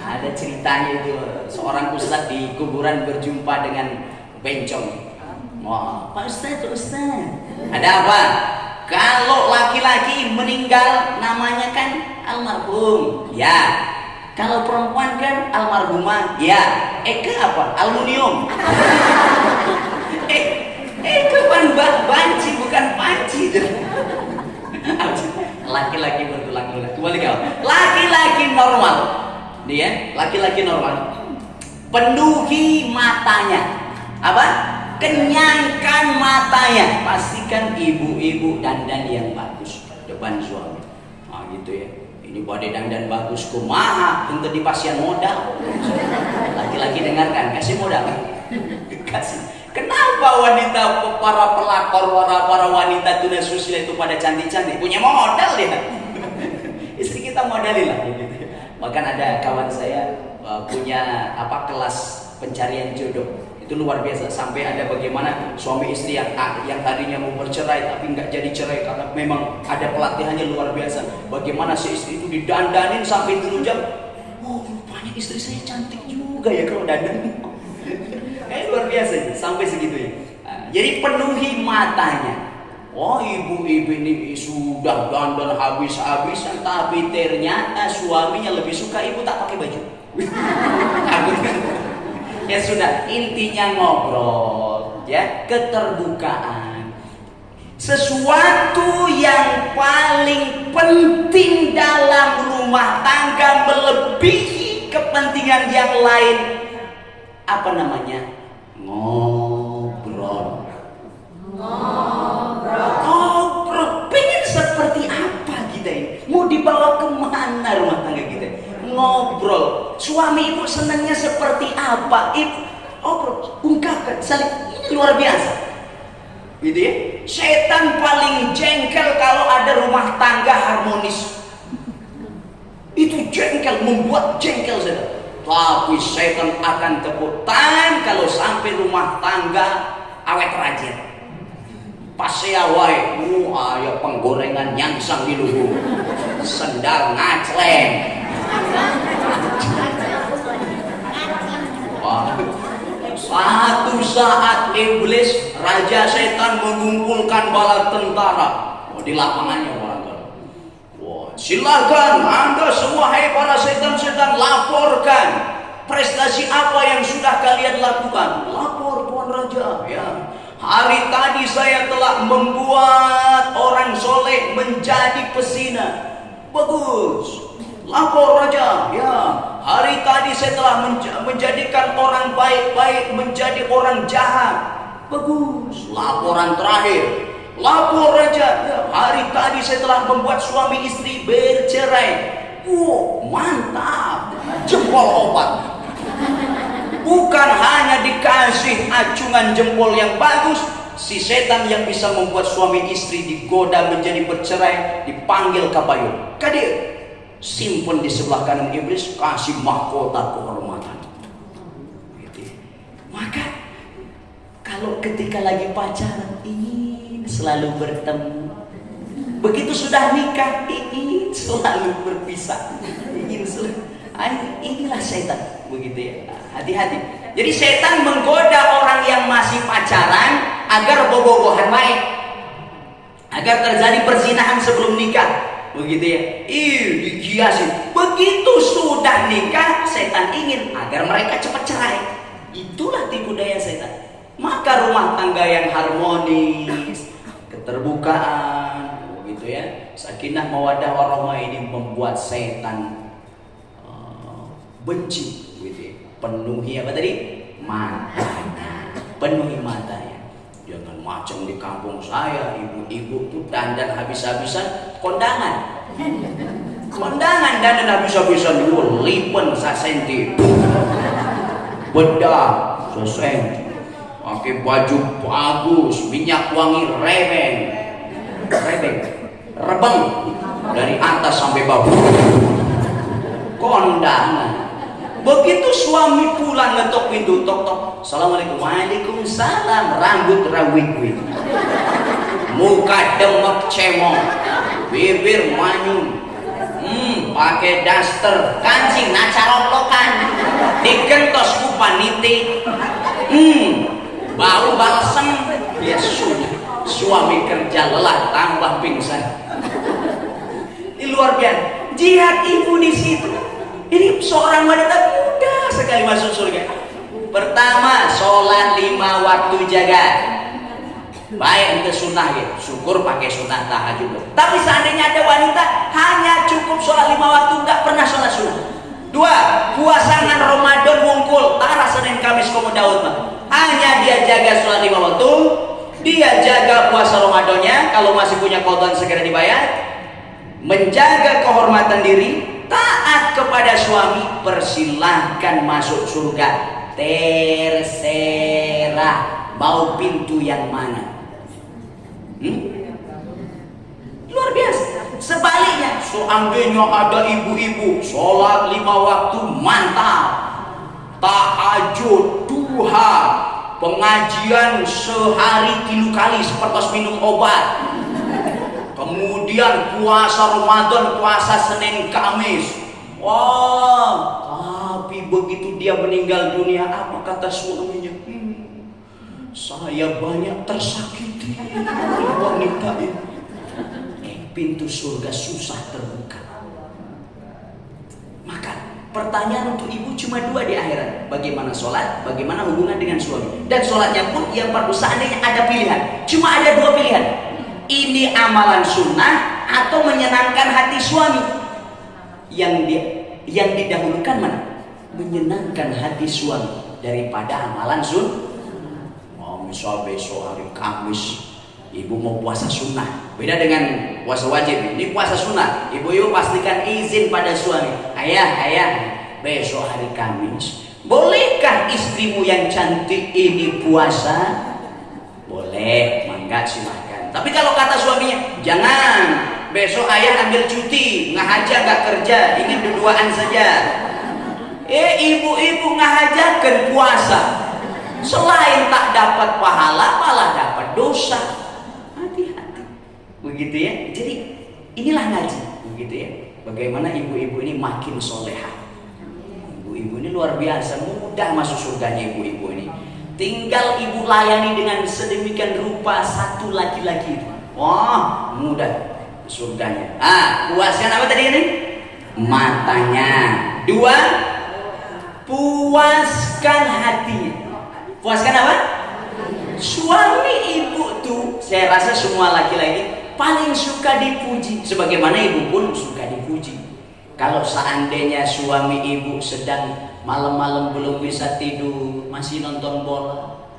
Ada ceritanya itu, seorang ustadz di kuburan berjumpa dengan bencong. Wah, Pak Ustadz. Ada apa? Kalau laki-laki meninggal namanya kan almarhum. Ya. Kalau perempuan kan almarhumah. Ya. Eka apa? Aluminium. Kapan banci bukan panci. Laki-laki bertulang lunak. Kembali kau. Laki-laki normal. Dia laki-laki normal. Penuhi matanya. Apa? Kenyangkan matanya. Pastikan ibu-ibu dandan yang bagus depan suami. Nah gitu ya. Ini badai dandan bagus kumaha, untuk di pasien modal. Laki-laki dengarkan, kasih modal. Kasih. Kenapa wanita para pelakor, para wanita tunasusila itu pada cantik-cantik? Punya modal dia. Istri kita modalin lah. Bahkan ada kawan saya punya kelas pencarian jodoh. Itu luar biasa, sampai ada bagaimana suami istri yang tadinya mau bercerai tapi nggak jadi cerai karena memang ada pelatihannya luar biasa. Bagaimana si istri itu didandanin sampai 7 jam. Oh, rupanya istri saya cantik juga ya kalau dandan. Luar biasa sampai segitunya. Jadi penuhi matanya. Oh, ibu-ibu ini sudah dandan habis-habisan, tapi ternyata suaminya lebih suka ibu tak pakai baju. Ya sudah, intinya ngobrol, ya, keterbukaan. Sesuatu yang paling penting dalam rumah tangga melebihi kepentingan yang lain. Apa namanya? Ngobrol. Pengen seperti apa kita ini? Mau dibawa kemana rumah tangga kita? Ngobrol. Suami ibu senangnya seperti apa? Ibu ungkapkan, saling. Ini luar biasa. Gitu ya. Setan paling jengkel kalau ada rumah tangga harmonis. Itu jengkel, membuat jengkel setan. Tapi setan akan tepuk tangan kalau sampai rumah tangga awet rajin. Pas saya wae, aya penggorengan nyangsang di luhur. Sendal ngacleng. Satu saat iblis, raja setan, mengumpulkan bala tentara di lapangannya barangkali. Silakan Anda semua, hai para setan-setan, laporkan prestasi apa yang sudah kalian lakukan. Lapor Tuan Raja, ya. Hari tadi saya telah membuat orang soleh menjadi pesina. Bagus. Lapor Raja, ya. Hari tadi saya telah menjadikan orang baik-baik menjadi orang jahat. Bagus. Laporan terakhir. Lapor aja. Ya, hari tadi saya telah membuat suami istri bercerai. Wow, mantap. Jempol obat. Bukan hanya dikasih acungan jempol yang bagus, si setan yang bisa membuat suami istri digoda menjadi bercerai dipanggil ke payung. Kadir, simpen di sebelah kanan iblis, kasih mahkota kehormatan. Maka kalau ketika lagi pacaran ingin selalu bertemu, begitu sudah nikah ingin selalu berpisah, ingin selalu. Inilah setan, begitu ya. Hati-hati. Jadi setan menggoda orang yang masih pacaran agar bobo-bobohan baik, agar terjadi perzinahan sebelum nikah, begitu ya. Dihiasi. Begitu sudah nikah, setan ingin agar mereka cepat cerai. Itulah tipu daya setan. Maka rumah tangga yang harmonis, keterbukaan, begitu ya, sakinah mawaddah warahmah ini membuat setan benci, gitu ya. Penuhi apa tadi? Matanya. Penuhi matanya. Jangan macam di kampung saya, ibu-ibu tuh dandan habis-habisan, kondangan. Kondangan dandan habis-habisan dulu, lipen sasenti. Bedah sasenti. Pakai baju bagus, minyak wangi rebeng. Rebeng dari atas sampai bawah. Kondangan. Begitu suami pulang ngetok pintu, tok. Assalamualaikum. Waalaikumsalam. Rambut rawit-wit, muka demek cemong, bibir manyun, pakai daster, kancing nacaroblokan, digentos ku paniti, bau balsem. Ya sudah, suami kerja lelah tambah pingsan. Ini luar biasa. Jihad ibu di situ. Ini seorang wanita mudah sekali masuk surga. Pertama, sholat 5 waktu jaga. Baik untuk sunnah gitu. Syukur pakai sunnah tahajud. Tapi seandainya ada wanita hanya cukup sholat 5 waktu, nggak pernah sholat sunnah. 2, puasangan Ramadan wungkul. Tara Senin Kamis Komo Daud mah. Hanya dia jaga sholat 5 waktu, dia jaga puasa Ramadannya. Kalau masih punya qadha segera dibayar. Menjaga kehormatan diri, taat kepada suami, persilahkan masuk surga. Terserah mau pintu yang mana. Luar biasa. Sebaliknya, seandainya ada ibu-ibu sholat 5 waktu mantap, tahajud, duha, pengajian sehari 3 kali seperti minum obat. Kemudian puasa Ramadan, puasa Senin Kamis. Wah, tapi begitu dia meninggal dunia, apa kata suaminya? Saya banyak tersakiti wanita ini. Pintu surga susah terbuka. Maka pertanyaan untuk ibu cuma 2 di akhirat. Bagaimana sholat, bagaimana hubungan dengan suami. Dan sholatnya pun yang perlu seandainya ada pilihan. Cuma ada 2 pilihan. Ini amalan sunnah atau menyenangkan hati suami. Yang didahulukan mana? Menyenangkan hati suami daripada amalan sunnah. Misal besok hari Kamis ibu mau puasa sunnah, beda dengan puasa wajib. Ini puasa sunnah. Ibu pastikan izin pada suami. Ayah, besok hari Kamis, bolehkah istrimu yang cantik ini puasa? Boleh, mangga silahkan. Tapi kalau kata suaminya, jangan, besok ayah ambil cuti, ngahaja gak kerja, ingin berduaan saja. Ibu-ibu ngahajakan puasa, selain tak dapat pahala, malah dapat dosa. Hati-hati, begitu ya. Jadi inilah ngaji, begitu ya. Bagaimana ibu-ibu ini makin solehah. Ibu-ibu ini luar biasa, mudah masuk surganya ibu-ibu ini. Tinggal ibu layani dengan sedemikian rupa satu laki-laki. Wah, mudah surganya. Puaskan apa tadi ini? Matanya. 2, puaskan hatinya. Puaskan apa? Suami ibu tuh, saya rasa semua laki-laki paling suka dipuji. Sebagaimana ibu pun suka dipuji. Kalau seandainya suami ibu sedang malam-malam belum bisa tidur, masih nonton bola,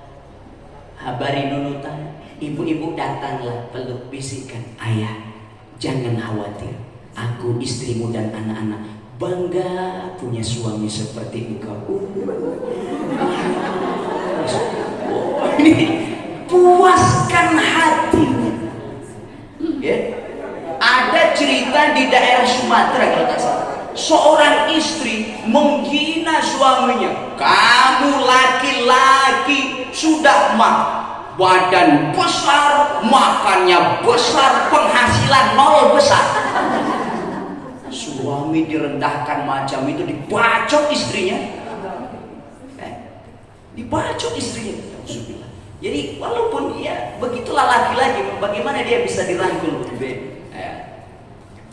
habari nunutan. Ibu-ibu datanglah peluk bisikan, ayah jangan khawatir, aku istrimu dan anak-anak bangga punya suami seperti engkau. Ini puaskan hatinya. Ya. Ada cerita di daerah Sumatera kalau tak salah, seorang istri menghina suaminya. Kamu laki-laki sudah badan besar, makannya besar, penghasilan nol besar. Suami direndahkan macam itu, dibacok istrinya. Dibacok istrinya. Jadi walaupun ya begitulah laki-laki, bagaimana dia bisa dirangkul?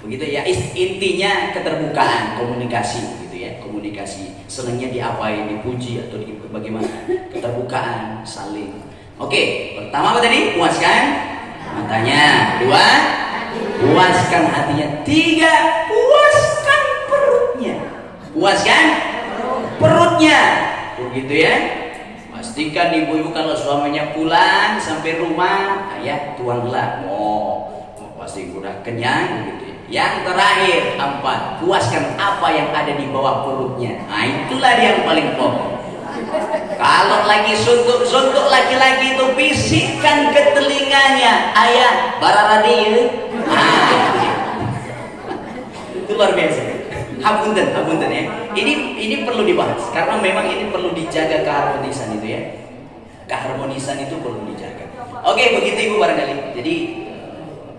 Begitu ya, intinya keterbukaan, komunikasi gitu ya, komunikasi. Senangnya diapain, dipuji atau bagaimana? Keterbukaan, saling. Oke, pertama apa tadi? Puaskan matanya. Dua, puaskan hatinya. Tiga, puaskan perutnya. Puaskan perutnya. Begitu ya. Pastikan ibu-ibu kalau suaminya pulang sampai rumah, ayah tuanglah. Pasti udah kenyang gitu ya. Yang terakhir, 4, puaskan apa yang ada di bawah perutnya. Nah, itulah yang paling pokok. Kalau lagi suntuk laki-laki itu bisikkan ke telinganya, ayah bararadi ya. Itu luar biasa. Hapunten ya. Ini perlu dibahas karena memang ini perlu dijaga keharmonisan itu ya. Keharmonisan itu perlu dijaga. Oke, begitu Ibu barangkali. Jadi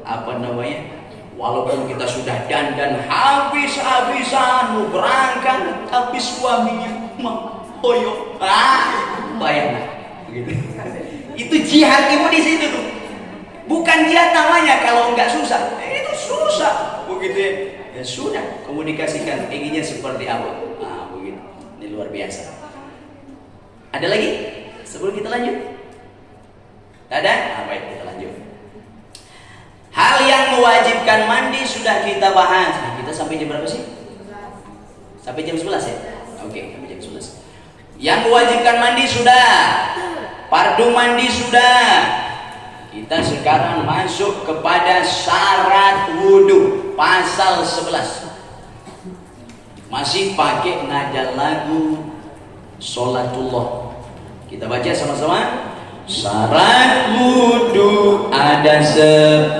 apa namanya? Walaupun kita sudah dandan habis-habisan mau berangkat, tapi suaminya hoyo, bayang, begitu. Itu jihad Ibu di situ tuh. Bukan jihad namanya kalau nggak susah. Itu susah, begitu ya. Ya sudah, komunikasikan inginnya seperti apa. Begitu. Ini luar biasa. Ada lagi sebelum kita lanjut? Tak ada? Baik, kita lanjut. Hal yang mewajibkan mandi sudah kita bahas. Kita sampai jam berapa sih? Sampai jam 11 ya? Oke, sampai jam 11. Yang mewajibkan mandi sudah, fardu mandi sudah. Kita sekarang masuk kepada syarat wudhu, pasal 11. Masih pakai nada lagu Sholatullah. Kita baca sama-sama. Syarat wudhu ada 10.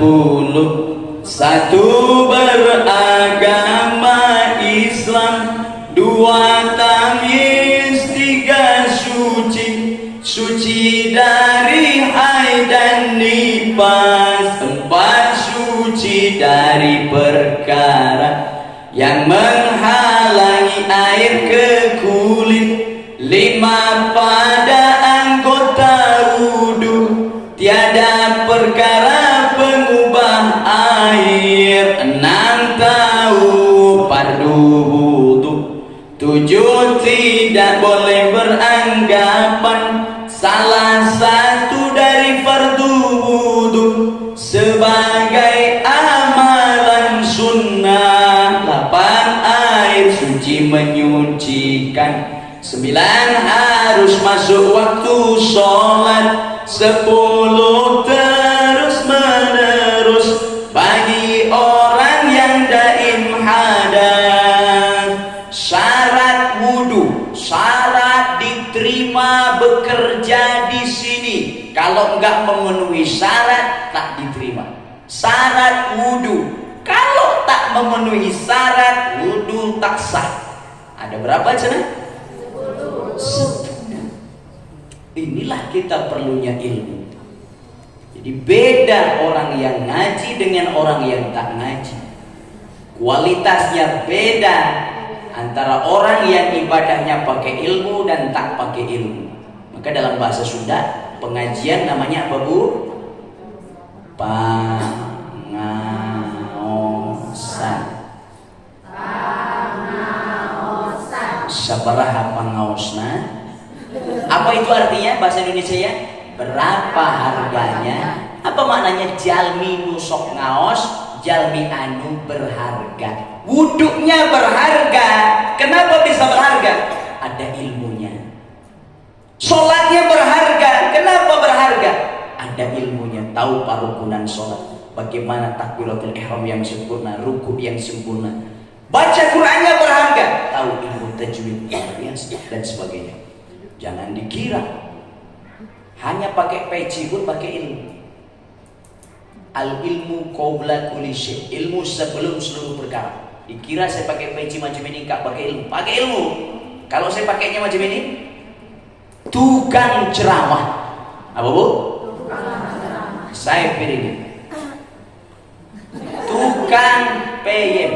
1, beragama Islam. 2, tamyiz. 3, suci dari haid dan nifas. 4, suci dari perkara yang menghalangi air ke kulit. 5, pada anggota wudhu tiada perkara pengubah air. 6, tahu fardu wudhu. 7, tidak boleh beranggapan salah satu dari fardu wudhu sebagai amalan sunnah. 8, air suci menyucikan. 9, harus masuk waktu sholat. 10, terus menerus bagi orang yang daim hadas. Syarat wudhu, syarat diterima bekerja di sini. Kalau enggak memenuhi syarat tak diterima. Syarat wudhu, kalau tak memenuhi syarat wudhu tak sah. Ada berapa cenah? 10. Inilah kita perlunya ilmu. Jadi beda orang yang ngaji dengan orang yang tak ngaji. Kualitasnya beda antara orang yang ibadahnya pakai ilmu dan tak pakai ilmu. Maka dalam bahasa Sunda pengajian namanya apa Bu? Pangaosan. Sabaraha pangaosna. Apa itu artinya bahasa Indonesia ya? Berapa harganya? Apa maknanya jalmi nusok ngaos, jalmi anu berharga? Wuduknya berharga. Kenapa bisa berharga? Ada ilmunya. Sholatnya berharga. Kenapa berharga? berharga? Ada ilmunya, tahu parukunan sholat, bagaimana takbiratul ihram yang sempurna, ruku yang sempurna. Baca Qur'annya berharga, tahu ilmu tajwid luar biasa dan sebagainya. Jangan dikira hanya pakai peci pun pakai ilmu. Al ilmu qabla kulli syai', ilmu sebelum seluruh perkara. Dikira saya pakai peci macam ini enggak pakai ilmu. Pakai ilmu. Kalau saya pakainya macam ini, tukang ceramah. Apa Bu? Saya pilih tukang peyem.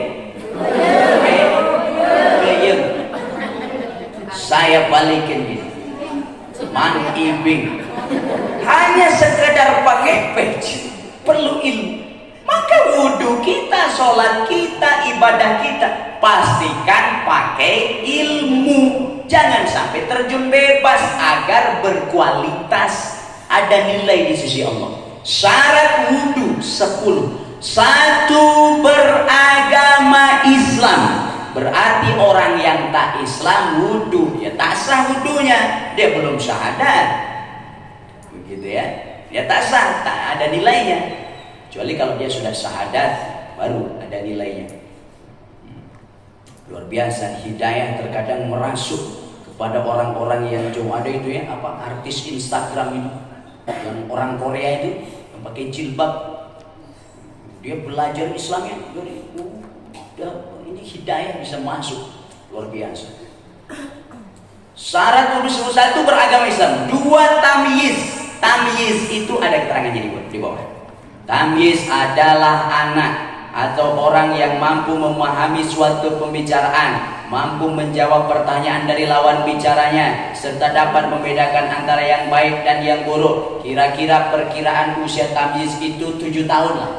Peyem. Saya balikin gini. Man ibing. Hanya sekedar pakai peci, perlu ilmu. Maka wudhu kita, sholat kita, ibadah kita, pastikan pakai ilmu. Jangan sampai terjun bebas, agar berkualitas, ada nilai di sisi Allah. Syarat wudhu 10. 1, beragama Islam. Berarti orang yang tak Islam wudhu, ya tak sah wudhunya, dia belum syahadat. Begitu ya, dia tak sah, tak ada nilainya. Kecuali kalau dia sudah syahadat, baru ada nilainya. Luar biasa, hidayah terkadang merasuk kepada orang-orang yang jauh. Ada itu ya, apa, artis Instagram itu, yang orang Korea itu, yang pakai jilbab, dia belajar Islamnya dari ini hidayah bisa masuk, luar biasa. Syarat wudhu 1 beragama Islam. 2 tamyiz. Tamyiz itu ada keterangannya di bawah. Tamyiz adalah anak atau orang yang mampu memahami suatu pembicaraan, mampu menjawab pertanyaan dari lawan bicaranya, serta dapat membedakan antara yang baik dan yang buruk. Kira-kira perkiraan usia tamyiz itu 7 tahun lah.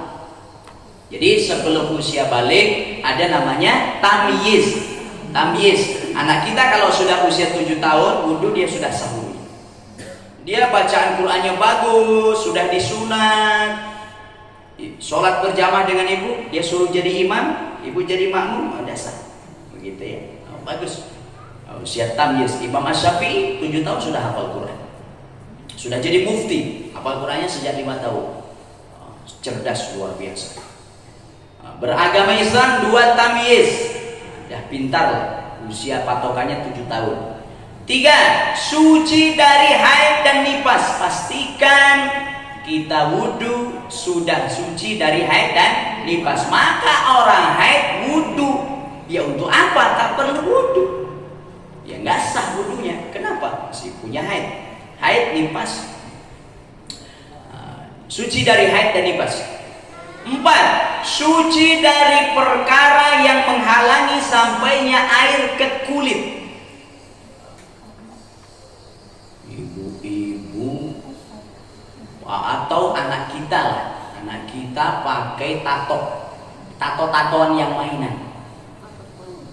Jadi sebelum usia balik ada namanya tamyiz. Tamyiz. Anak kita kalau sudah usia 7 tahun, wudhu dia sudah sah. Dia bacaan Qur'annya bagus, sudah disunat. Sholat berjamaah dengan ibu, dia suruh jadi imam, ibu jadi makmum, ada sah. Begitu ya. Bagus. Usia tamyiz. Imam Asy-Syafi'i 7 tahun sudah hafal Qur'an. Sudah jadi mufti, hafal Qur'annya sejak 5 tahun. Cerdas luar biasa. Beragama Islam 2 tamyiz. Dah pintar lah. Usia patokannya 7 tahun. 3, suci dari haid dan nifas. Pastikan kita wudhu sudah suci dari haid dan nifas. Maka orang haid wudhu, ya untuk apa? Tak perlu wudhu. Ya nggak sah wudhunya. Kenapa? Masih punya haid. Haid, nifas. Suci dari haid dan nifas. 4, suci dari perkara yang menghalangi sampainya air ke kulit. Ibu-ibu atau anak kita lah, anak kita pakai tato-tatoan yang mainan,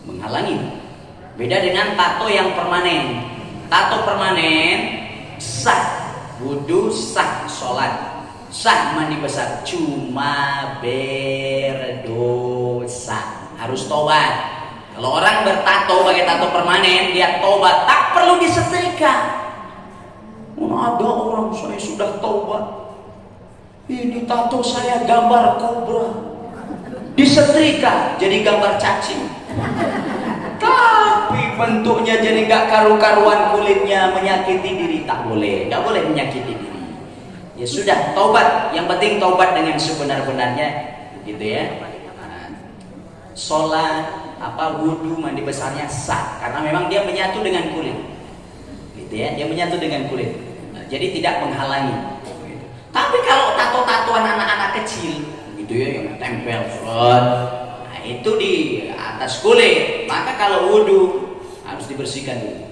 menghalangi. Beda dengan tato yang permanen. Tato permanen sah, wudhu sah, sholat sah, mandi besar, cuma berdosa, harus tobat. Kalau orang bertato pakai tato permanen, dia tobat, tak perlu disetrika. Ada orang, saya sudah tobat, ini tato saya gambar kobra, disetrika jadi gambar cacing, tapi bentuknya jadi gak karu-karuan, kulitnya menyakiti diri. Tak boleh, gak boleh menyakiti diri. Ya sudah, taubat. Yang penting taubat dengan sebenar-benarnya, gitu ya. Sholat, wudhu, mandi besarnya sah, karena memang dia menyatu dengan kulit, gitu ya. Dia menyatu dengan kulit, jadi tidak menghalangi. Gitu. Tapi kalau tato-tatoan anak-anak kecil, gitu ya, yang tempel, nah itu di atas kulit, maka kalau wudhu harus dibersihkan dulu,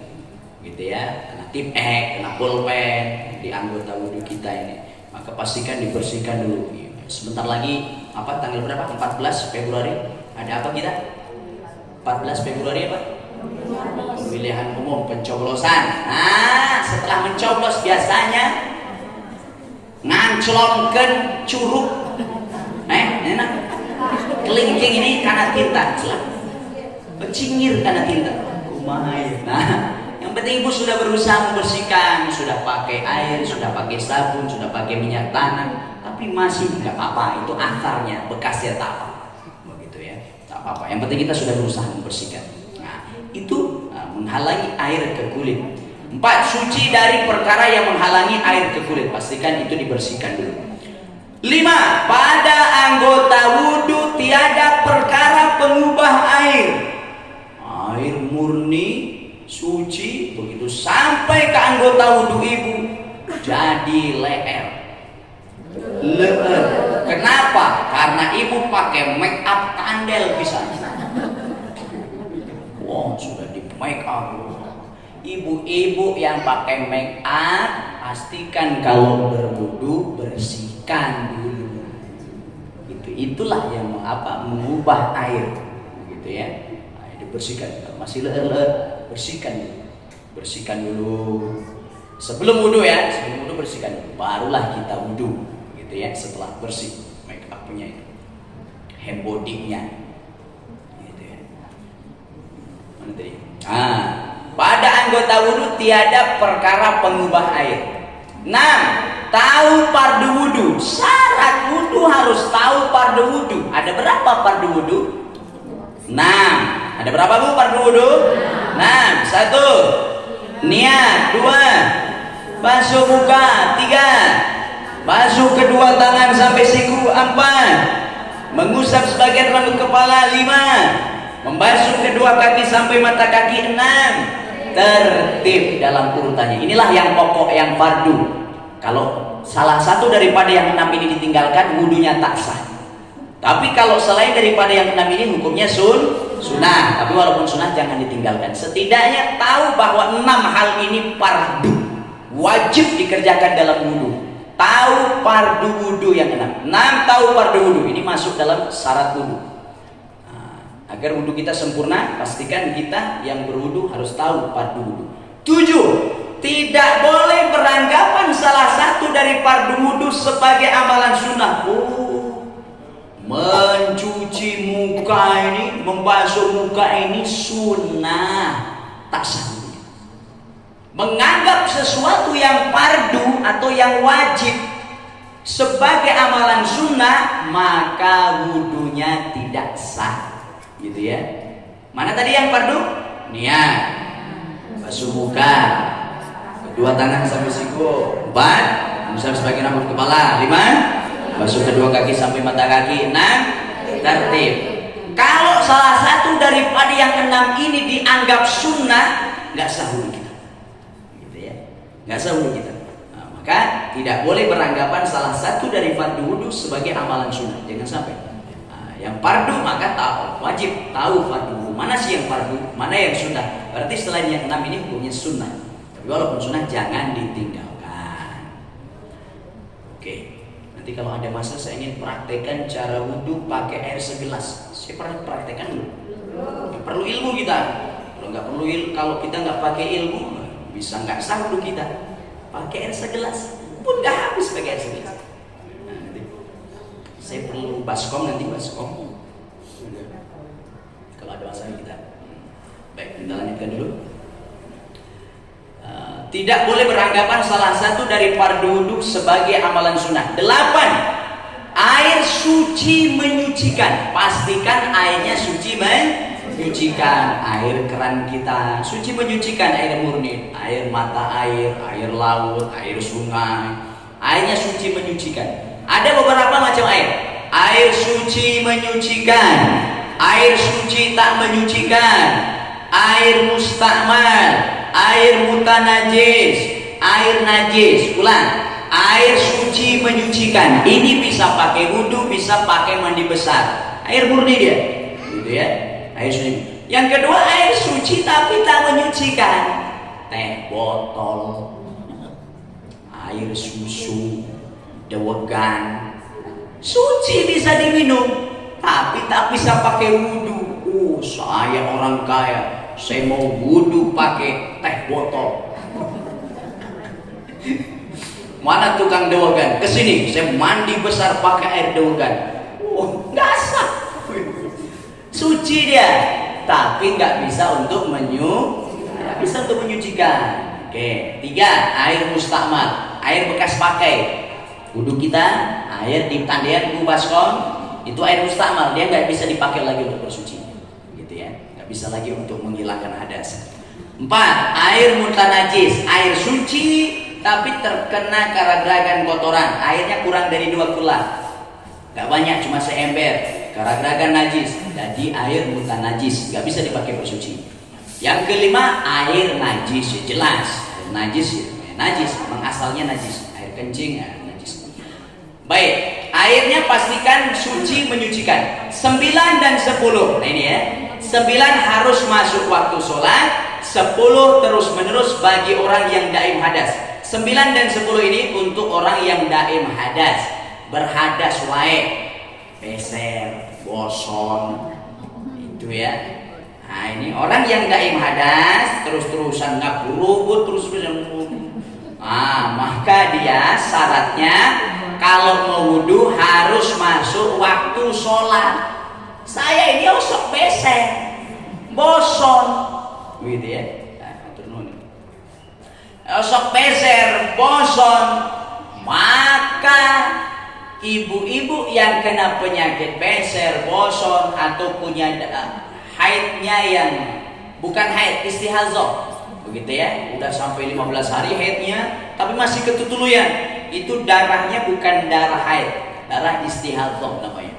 gitu ya. Tip kena pulpen di anggota wudhu kita ini, maka pastikan dibersihkan dulu. Sebentar lagi, tanggal berapa? 14 Februari. Ada apa kita? 14 Februari apa? Pemilihan umum, pencoblosan. Nah, setelah mencoblos biasanya nganclongkan curug. Enak. Kelingking ini karena tinta, cingir karena tinta. Nah, Yang penting ibu sudah berusaha membersihkan, sudah pakai air, sudah pakai sabun, sudah pakai minyak tanah, tapi masih nggak apa-apa, itu akarnya, bekasnya tak apa, begitu ya, tak apa-apa. Yang penting kita sudah berusaha membersihkan. Nah, itu menghalangi air ke kulit. 4, suci dari perkara yang menghalangi air ke kulit, pastikan itu dibersihkan dulu. 5, pada anggota wudhu tiada perkara pengubah air. Air murni, suci, begitu sampai ke anggota wudhu ibu jadi leer. Kenapa? Karena ibu pakai make up kandel bisa. Wow, sudah di make up. Ibu-ibu yang pakai make up, pastikan kalau berwudu bersihkan dulu. Itulah yang mengubah air, gitu ya. Nah, dibersihkan. Kalau masih leher, bersihkan dulu. Sebelum wudu ya, sebelum wudu bersihkan dulu. Barulah kita wudu, gitu ya. Setelah bersih make up-nya itu, hand body-nya, gitu ya. Mana tadi? Pada anggota wudhu tiada perkara pengubah air. 6, tahu fardu wudhu. Syarat wudhu harus tahu fardu wudhu. Ada berapa fardu wudhu? 6. Ada berapa bu fardu wudhu? 6. 1, niat. 2, basuh muka. 3, basuh kedua tangan sampai siku. 4, mengusap sebagian rambut kepala. 5, membasuh kedua kaki sampai mata kaki. 6, tertib dalam urutannya. Inilah yang pokok, yang fardu. Kalau salah satu daripada yang 6 ini ditinggalkan, wudunya tak sah. Tapi kalau selain daripada yang 6 ini, hukumnya sunnah. Tapi walaupun sunnah jangan ditinggalkan. Setidaknya tahu bahwa 6 hal ini fardu, wajib dikerjakan dalam wudu. Tahu fardu wudu yang 6. 6 tahu fardu wudu. Ini masuk dalam syarat wudu. Agar wudhu kita sempurna, pastikan kita yang berwudhu harus tahu fardu wudhu. 7, tidak boleh beranggapan salah satu dari fardu wudhu sebagai amalan sunnah. Mencuci muka ini, membasuh muka ini sunnah, tak sah. Menganggap sesuatu yang fardu atau yang wajib sebagai amalan sunnah, maka wudhunya tidak sah. Gitu ya. Mana tadi yang fardu? Niat, basuh muka, kedua tangan sampai siku. 4, mengusap sebagian rambut kepala. 5, basuh kedua kaki sampai mata kaki. 6, tertib. Kalau salah satu daripada yang 6 ini dianggap sunnah, nggak sah wudu kita. Gitu ya. Nggak sah wudu kita. Nah, maka tidak boleh beranggapan salah satu dari fardu wudu sebagai amalan sunnah. Jangan sampai. Yang fardu maka tahu, wajib tahu fardu. Mana sih yang fardu, mana yang sunnah. Berarti selain yang 6 ini hukumnya sunnah. Tapi walaupun sunnah jangan ditinggalkan. Oke. Nanti kalau ada masa saya ingin praktekkan cara wudhu pakai air segelas. Saya pernah praktekkan dulu. Perlu ilmu kita. Kalau nggak perlu ilmu, kalau kita nggak pakai ilmu, bisa nggak sah wudhu kita. Pakai air segelas pun nggak habis pakai air segelas. Saya perlu baskom nanti, baskom. Kalau ada masalah kita. Baik, kita lanjutkan dulu. Tidak boleh beranggapan salah satu dari fardu wudhu sebagai amalan sunnah. 8, air suci menyucikan. Pastikan airnya suci menyucikan. Air keran kita suci menyucikan, air murni, air mata air, air laut, air sungai. Airnya suci menyucikan. Ada beberapa macam air. Air suci menyucikan, air suci tak menyucikan, air mustakmal, air mutanajis, air najis. Ulang, air suci menyucikan. Ini bisa pakai wudhu, bisa pakai mandi besar. Air murni dia, gitu ya. Air suci. Yang kedua, air suci tapi tak menyucikan. Teh botol, air susu, dewegan, suci bisa diminum, tapi tak bisa pakai wudhu. Saya orang kaya, saya mau wudhu pakai teh botol. Mana tukang dewegan? Kesini, saya mandi besar pakai air dewegan. Nggak sah. Suci dia, tapi nggak bisa untuk menyucikan. nggak bisa untuk menyucikan. Oke, 3, air mustakmal, air bekas pakai. Wudhu kita, air di tandian ku baskom, itu air mustakmal, dia nggak bisa dipakai lagi untuk bersuci, gitu ya, nggak bisa lagi untuk menghilangkan hadas. 4, air mutanajis, air suci tapi terkena keragan kotoran, airnya kurang dari 2 kula, nggak banyak, cuma seember, keragan najis, jadi air mutanajis, nggak bisa dipakai bersuci. Yang kelima, air najis, jelas najis, najis, memang asalnya najis, air kencing, najis. Baik, airnya pastikan suci menyucikan. 9 dan 10, nah ini ya, 9 harus masuk waktu sholat, 10 terus menerus bagi orang yang daim hadas. 9 dan 10 ini untuk orang yang daim hadas, berhadas wae, peser, boson, itu ya. Nah ini orang yang daim hadas terus-terusan ngabur-rubut terus-terusan, maka dia syaratnya kalau mau wudhu harus masuk waktu sholat. Saya ini osok beser, boson, gitu ya. Osok beser, boson, maka ibu-ibu yang kena penyakit beser, boson atau punya haidnya yang bukan haid, istihadzah, begitu ya, udah sampai 15 hari haidnya tapi masih ketutuluyan, itu darahnya bukan darah haid, darah istihadzah namanya.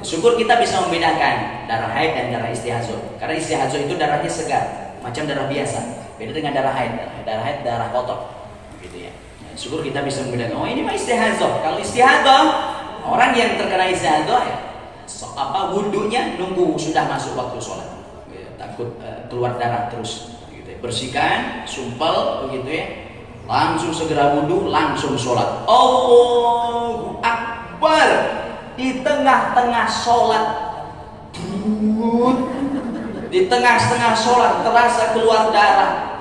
Syukur kita bisa membedakan darah haid dan darah istihadzah, karena istihadzah itu darahnya segar macam darah biasa, beda dengan darah haid. Darah haid darah kotor, gitu ya. Syukur kita bisa membedakan, oh ini mah istihadzah. Kalau istihadzah, orang yang terkena istihadzah ya, wudhunya nunggu sudah masuk waktu sholat, takut keluar darah terus, gitu ya. Bersihkan, sumpel, begitu ya, langsung segera wudhu, langsung sholat. Allahu Akbar, di tengah-tengah sholat, di tengah-tengah sholat terasa keluar darah,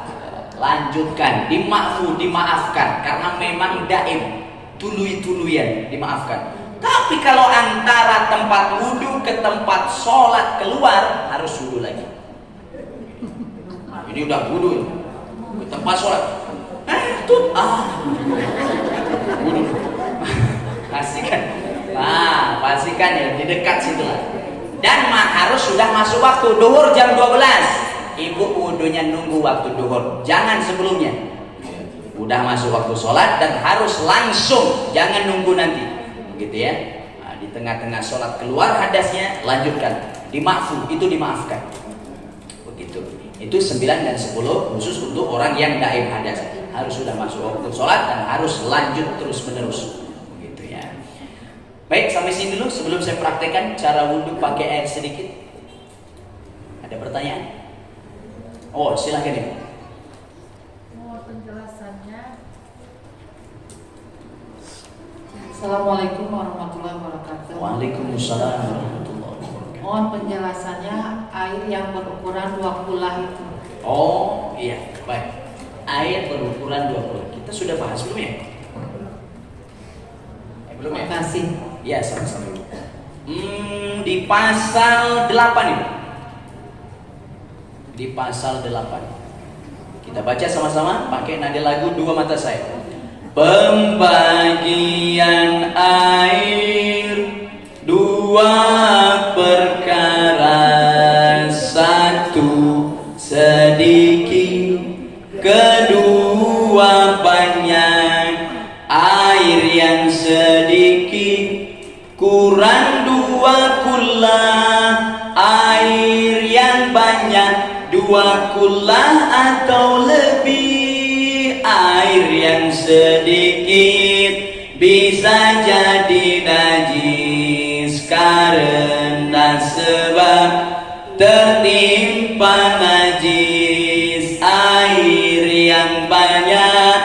lanjutkan, dimaafkan karena memang daim, tului-tuluyan, dimaafkan. Tapi kalau antara tempat wudhu ke tempat sholat keluar, harus wudhu lagi. Ini udah wudhu ke tempat sholat, wudhu. Pastikan, pastikan ya di dekat situ lah. Dan harus sudah masuk waktu duhur jam 12. Ibu wudhunya nunggu waktu duhur, jangan sebelumnya. Udah masuk waktu sholat dan harus langsung, jangan nunggu nanti. Gitu ya, di tengah-tengah sholat keluar hadasnya, lanjutkan, dimaafkan, begitu. Itu 9 dan 10 khusus untuk orang yang daim hadas, harus sudah masuk waktu sholat dan harus lanjut terus menerus, begitu ya. Baik, sampai sini dulu sebelum saya praktekkan cara wudhu pakai air sedikit. Ada pertanyaan? Oh, silakan ya. Penjelasannya. Assalamualaikum warahmatullahi wabarakatuh. Waalaikumsalam warahmatullahi wabarakatuh. Mohon penjelasannya air yang berukuran 2 kula itu. Oh iya, baik. Air berukuran 2 kula. Kita sudah bahas belum ya? Belum ya? Terima kasih. Ya, sama-sama. Di pasal 8 ini. Di pasal 8. Kita baca sama-sama pakai nada lagu Dua Mata Saya. Pembagian air 2 perkara, 1 sedikit, 2 banyak. Air yang sedikit kurang 2 kula, air yang banyak 2 kula atau lebih. Air yang sedikit bisa jadi najis karena sebab tertimpa najis. Air yang banyak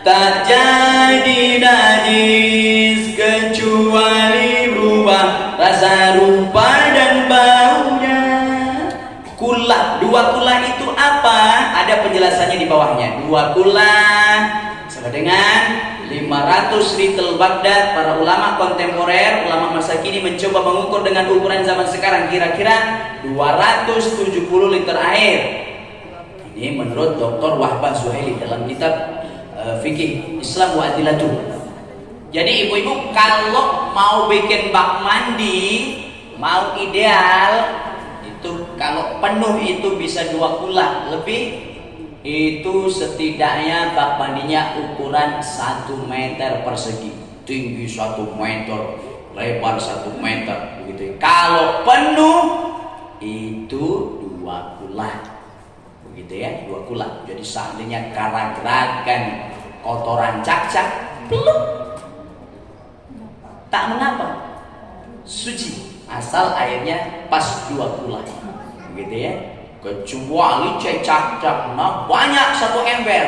tak jadi najis kecuali berubah rasa, rupa dan baunya. Kula, 2 kula itu apa? Ada penjelasannya di bawahnya. 2 kula sama dengan 500 ritel Baghdad. Para ulama kontemporer, ulama masa kini mencoba mengukur dengan ukuran zaman sekarang, kira-kira 270 liter air. Ini menurut Dr. Wahbah Zuhaili dalam kitab Fikih Islam wa Adilatuh. Jadi ibu-ibu kalau mau bikin bak mandi, mau ideal itu kalau penuh itu bisa 2 kula lebih, itu setidaknya bak mandinya ukuran 1 meter persegi, tinggi 1 meter, lebar 1 meter begitu. Kalau penuh itu 2 kula begitu ya, 2 kula. Jadi seandainya karagerakan kotoran cacak peluk tak mengapa, suci asal airnya pas 2 kula begitu ya. Kecuali cacak nah banyak 1 ember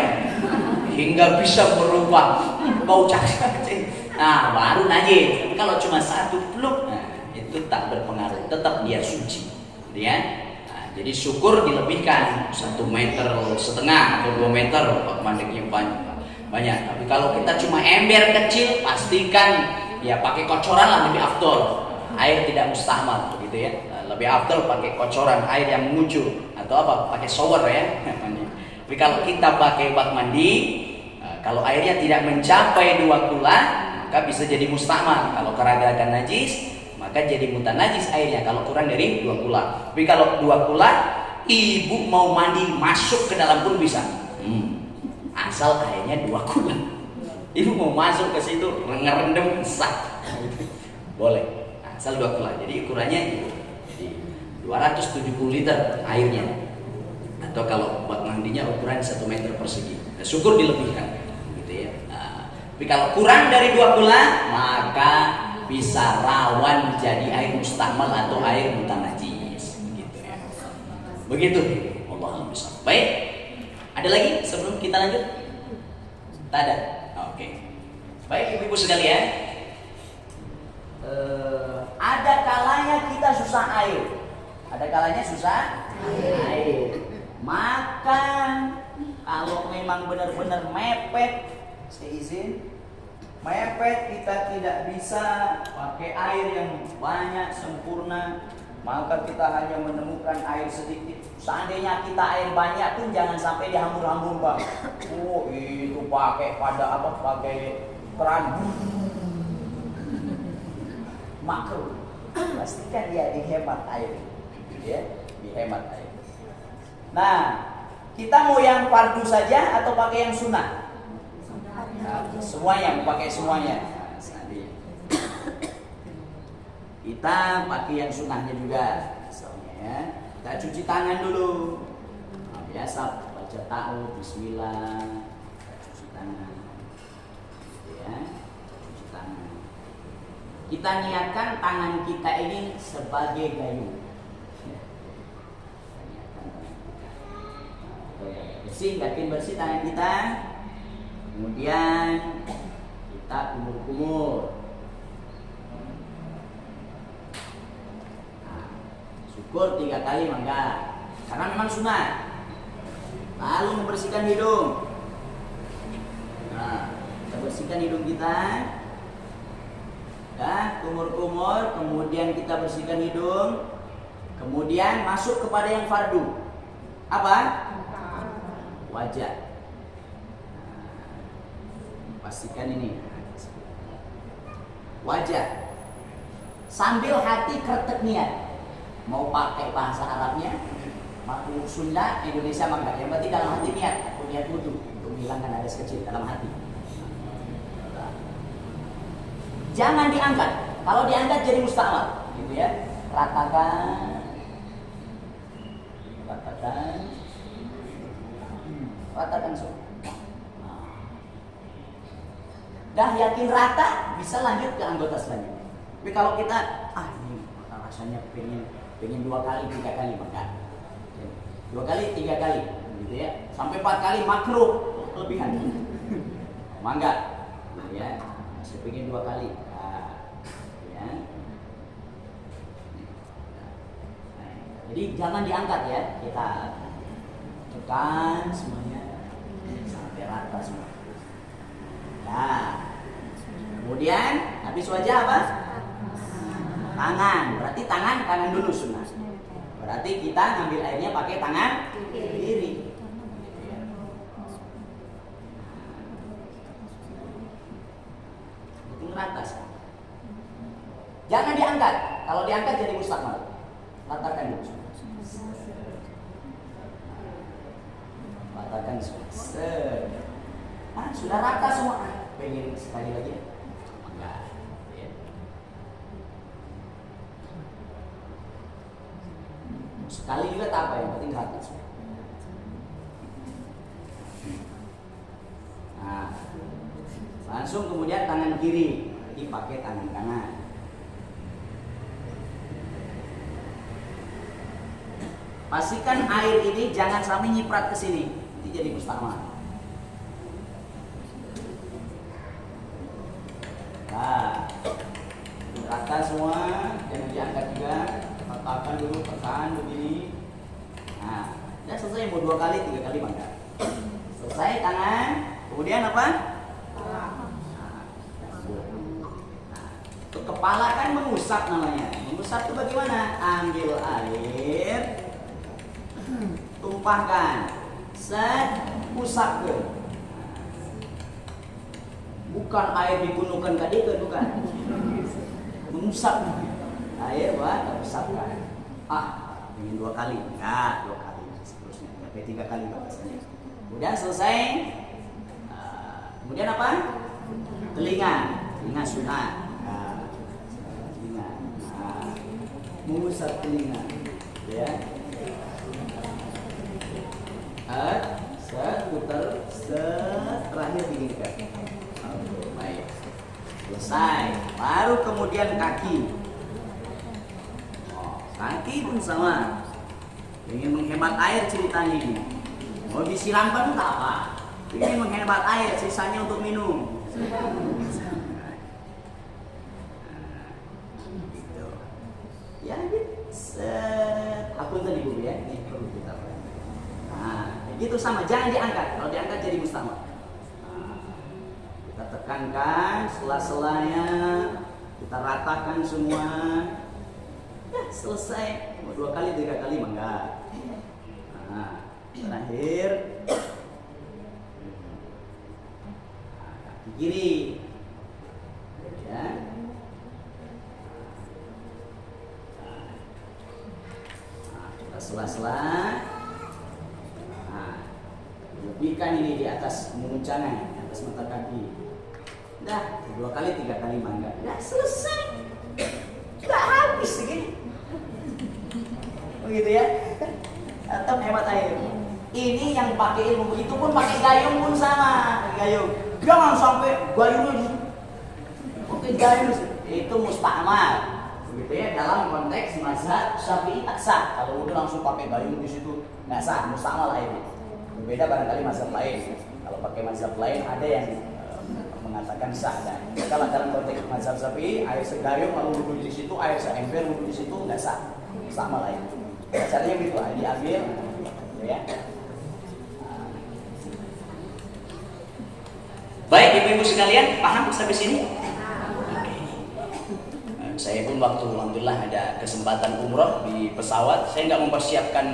hingga bisa berubah bau cacak, nah baru najis. Kalau cuma 1 peluk, nah, itu tak berpengaruh, tetap dia suci ya. Nah, jadi syukur dilebihkan 1,5 meter atau 2 meter mandinya banyak. Tapi kalau kita cuma ember kecil, pastikan ya pakai kocoran lah, lebih afdol. Air tidak mustahmal begitu ya. Lebih afdol pakai kocoran, air yang mengucur atau apa, pakai shower ya. Tapi kalau kita pakai bak mandi, kalau airnya tidak mencapai 2 kula, maka bisa jadi mustahmal. Kalau karagerakan najis, maka jadi mutan najis airnya kalau kurang dari 2 kula. Tapi kalau 2 kula, ibu mau mandi masuk ke dalam pun bisa. Asal airnya 2 kula. Ibu mau masuk ke situ ngerendam sah, boleh. Asal 2 kula. Jadi ukurannya 270 liter airnya. Atau kalau buat mandinya ukuran 1 meter persegi. Nah, syukur dilebihkan, gitu ya. Nah, tapi kalau kurang dari 2 kula, maka bisa rawan jadi air mustahmal atau air mutan najis, gitu ya. Begitu. Allah bisa. Baik. Ada lagi sebelum kita lanjut? Tak ada. Oke. Baik ibu-ibu sekalian, ada kalanya kita susah air. Ada kalanya susah air. Maka kalau memang benar-benar mepet, saya izin, mepet kita tidak bisa pakai air yang banyak sempurna, maka kita hanya menemukan air sedikit. Seandainya kita air banyak pun jangan sampai dihambur-hambur, Bang. Oh, itu pakai pada apa? Pakai keran. Makruh. Pastikan dia dihemat air. Ya, dihemat air. Nah, kita mau yang fardu saja atau pakai yang sunnah? Semuanya, pakai semuanya. Kita pakai yang sunnahnya juga, misalnya ya. Kita cuci tangan dulu. Nah, biasa baca ta'awudz, bismillah, kita cuci tangan. Gitu ya, cuci tangan. Kita niatkan tangan kita ini sebagai gayung. Bersih, yakin bersih tangan kita. Kemudian kita kumur-kumur. Syukur 3 kali mangga, karena memang sunat. Lalu membersihkan hidung. Nah, kita bersihkan hidung kita. Ya, kumur-kumur, kemudian kita bersihkan hidung. Kemudian masuk kepada yang fardu. Apa? Wajah. Pastikan ini. Wajah. Sambil hati kretek niat. Mau pakai bahasa Arabnya, mau Sunda, Indonesia mangga. Yang berarti dalam hati niat, aku niat wudu untuk menghilangkan hadas kecil dalam hati. Jangan diangkat. Kalau diangkat jadi mustahmal, gitu ya. Ratakan, ratakan so. Dah yakin rata, bisa lanjut ke anggota selanjutnya. Tapi kalau kita, ini rasanya pengen 2 kali, 3 kali maka 2 kali, 3 kali gitu ya, sampai 4 kali makruh kelebihan. Mangga gitu ya, saya pengen 2 kali ya. Jadi jangan diangkat ya, kita tekan semuanya sampai rata semua. Nah, kemudian habis wajah apa? Tangan, berarti tangan dulu sunnah. Berarti kita ngambil airnya pakai tangan kiri. sudah rata semua. Pengen sekali lagi? Enggak. Ya. Sekali juga tak apa, yang penting rata semua. Nah, langsung kemudian tangan kiri dipakai tangan kanan. Pastikan air ini jangan sampai nyiprat ke sini, nanti jadi musta'mal. Nah, rata semua, jangan diangkat juga, ratakan dulu, tekan begini. Nah, ya selesai, mau 2 kali, 3 kali bangga. Selesai tangan, kemudian apa? Untuk kepala kan mengusap namanya. Mengusap itu bagaimana? Ambil air, tumpahkan, usapkan. Bukan air digunakan ke dia, bukan. Mengusap air buat usapkan. Ingin 2 kali, enggak 2 kali, seterusnya sampai 3 kali bahasanya. Kemudian selesai. Kemudian apa? Telinga sunat. Telinga. Mengusap telinga, ya. Putar, terakhir diginikan. Baik. Selesai. Baru kemudian kaki. Kaki pun sama. Ingin menghemat air ceritanya ini. Mau disiramkan tak apa. Ingin menghemat air, sisanya untuk minum. Gitu. Ya, aku tadi Bu ya. Ini perlu kita. Itu sama, jangan diangkat. Kalau diangkat jadi musta'mal. Kita tekankan sela-selanya, kita ratakan semua. Ya, selesai. Mau 2 kali, 3 kali mangga. Terakhir kaki kiri. Ya. Kita sela-sela. Lebihkan ini di atas muncangan, di atas mata kaki. Dah, 2 kali, 3 kali mangga. Dah selesai. Sudah habis begini. Begitu ya. Tetap hemat air. Ini yang pakai ilmu, itu pun pakai gayung pun sama. Gayung. Jangan sampai gayungnya pakai gayung itu musta'mal. Begitu ya, dalam konteks mazhab Syafi'i tak sah. Kalau udah langsung pakai gayung di situ nggak sah, musta'mal airnya. Berbeda barangkali mazhab lain. Kalau pakai mazhab lain ada yang mengatakan sah. Dan kalau dalam konteks mazhab Syafi'i, air segayung lalu wudhu di situ, air seember wudhu di situ nggak sah, sama lain. Caranya begitu, diambil, ya. Baik ibu-ibu sekalian, paham sampai sini? Saya pun waktu alhamdulillah ada kesempatan umroh di pesawat, saya nggak mempersiapkan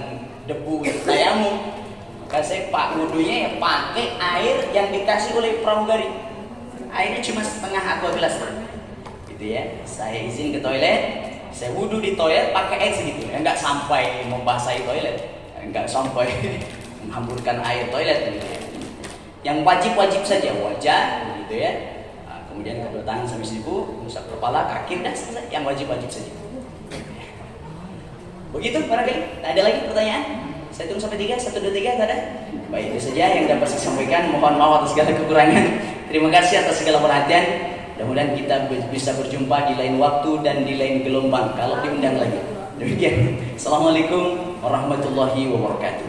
debu untuk tayamum. Maka saya wudhunya ya pakai air yang dikasih oleh pramugari. Airnya cuma setengah aqua gelas, gitu ya. Saya izin ke toilet, saya wudhu di toilet pakai air segitu. Enggak sampai membasahi toilet, enggak sampai menghamburkan air toilet, gitu ya. Yang wajib saja wajah, gitu ya. Kemudian kedua tangan sampai siku, usap kepala, kaki, dan selesai. Yang wajib saja. Begitu barangkali. Ada lagi pertanyaan? Saya tunggu sampai 3, 1, 2, 3, ada? Baik, itu saja yang dapat saya sampaikan. Mohon maaf atas segala kekurangan. Terima kasih atas segala perhatian. Mudah-mudahan kita bisa berjumpa di lain waktu dan di lain gelombang kalau diundang lagi. Demikian. Assalamualaikum warahmatullahi wabarakatuh.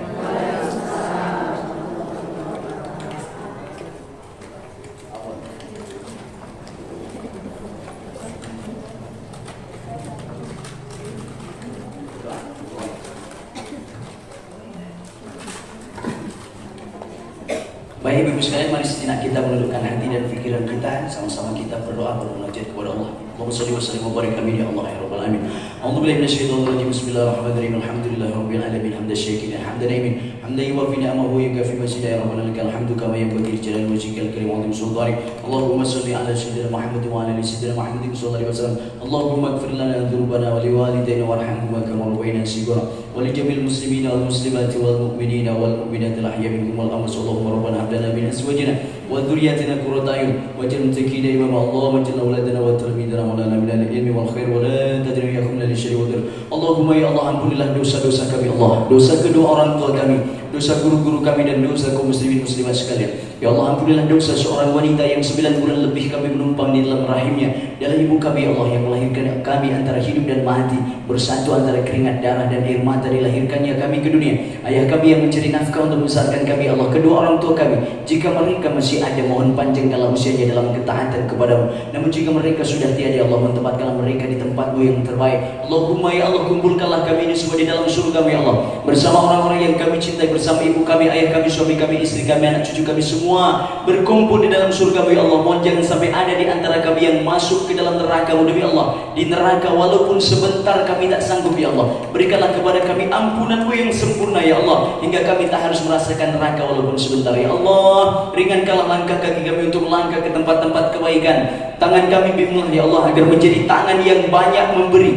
Baik ibu sekalian, mari sejenak kita menundukkan hati dan pikiran kita, sama-sama kita berdoa bermunajat kepada Allah. Allahumma shalli wa sallim wa barik ya Allah ya rabbal alamin. أعوذ بالله من الشيطان الرجيم بسم الله الرحمن الرحيم الحمد لله رب العالمين حمد الشاكرين حمد نعيم حمد يوافي نعمه ويكافي مزيدا يا ربنا لك الحمد كما ينبغي لجلال وجهك الكريم وعظيم سلطانك اللهم صل على سيدنا محمد وعلى ال سيدنا محمد صلى الله عليه وسلم اللهم اغفر لنا ذنوبنا ولوالدينا وارحمهما كما ربينا صغارا ولجميع المسلمين والمسلمات والمؤمنين والمؤمنات الأحياء منهم والأموات اللهم ربنا هب لنا من أزواجنا وذرياتنا قرة أعين واجعل المتقين إماما اللهم اجعل أولادنا وتلاميذنا مولانا من العلم والخير ولا تجعل يحكمنا للشر والضر اللهم ya Allah ampunilah dosa-dosa kami Allah, dosa kedua orang tua kami, dosa guru-guru kami dan dosa kaum muslimin muslimat sekalian. Ya Allah ampunilah dosa seorang wanita yang 9 bulan lebih kami menumpang di dalam rahimnya dalam ibu kami ya Allah yang melahirkan kami antara hidup dan mati bersatu antara keringat darah dan air mata dilahirkannya kami ke dunia. Ayah kami yang mencari nafkah untuk membesarkan kami ya Allah, kedua orang tua kami jika mereka masih ada mohon panjang dalam usianya dalam ketaatan kepadamu, namun jika mereka sudah tiada ya Allah menempatkanlah mereka di tempatmu yang terbaik. Allahumma ya Allah kumpulkanlah kami ini semua di dalam surga ya Allah bersama orang-orang yang kami cintai, bersama ibu kami, ayah kami, suami kami, istri kami, anak cucu kami semua berkumpul di dalam surga ya Allah. Mohon jangan sampai ada di antara kami yang masuk ke dalam neraka demi Allah, di neraka walaupun sebentar kami tak sanggup ya Allah. Berikanlah kepada kami ampunanmu yang sempurna ya Allah hingga kami tak harus merasakan neraka walaupun sebentar ya Allah. Ringankanlah langkah kaki kami untuk melangkah ke tempat-tempat kebaikan. Tangan kami bimbinglah ya Allah agar menjadi tangan yang banyak memberi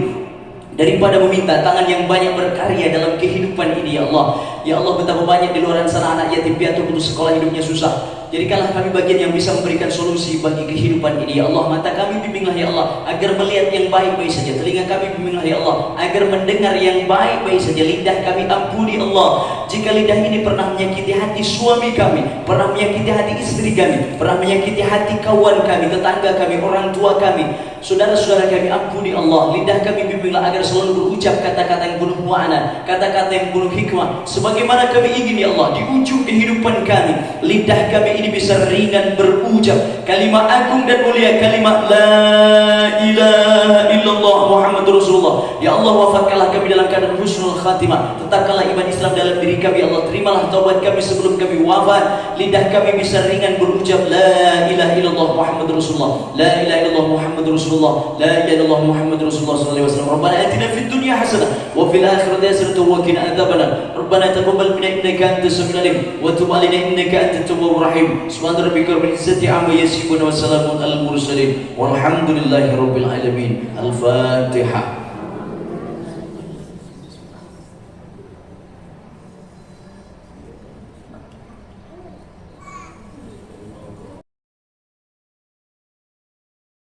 daripada meminta, tangan yang banyak berkarya dalam kehidupan ini ya Allah. Ya Allah betapa banyak di luar sana anak yatim piatu putus sekolah hidupnya susah. Jadikanlah kami bagian yang bisa memberikan solusi bagi kehidupan ini ya Allah. Mata kami bimbinglah ya Allah agar melihat yang baik-baik saja. Telinga kami bimbinglah ya Allah agar mendengar yang baik-baik saja. Lidah kami ampuni Allah jika lidah ini pernah menyakiti hati suami kami, pernah menyakiti hati istri kami, pernah menyakiti hati kawan kami, tetangga kami, orang tua kami, saudara-saudara kami, ampuni Allah. Lidah kami bimbinglah agar selalu berucap kata-kata yang penuh makna, kata-kata yang penuh hikmah sebagaimana kami ingin ya Allah di ujung kehidupan kami. Lidah kami ini bisa ringan berucap kalimat agung dan mulia, kalimat la ilaha illallah Muhammadur Rasulullah. Ya Allah wafatkanlah kami dalam keadaan husnul khatimah, tetapkanlah iman Islam dalam diri kami ya Allah. Terimalah taubat kami sebelum kami wafat. Lidah kami bisa ringan berucap la ilaha illallah Muhammadur Rasulullah, la ilaha illallah Muhammadur Rasulullah, la ilaha illallah Muhammadur Rasulullah sallallahu alaihi wasallam. Rabbana atina fid dunya hasanah wa fil akhirati hasanah wa qina adzabannar. Rabbana taqabbal minna innaka antas samiul alim wa tub alaina innaka antat tawwabur rahim. Subhana rabbika rabbil izzati amma yasifun wa salamun alal mursalin walhamdulillahi rabbil alamin. Al-Fatihah.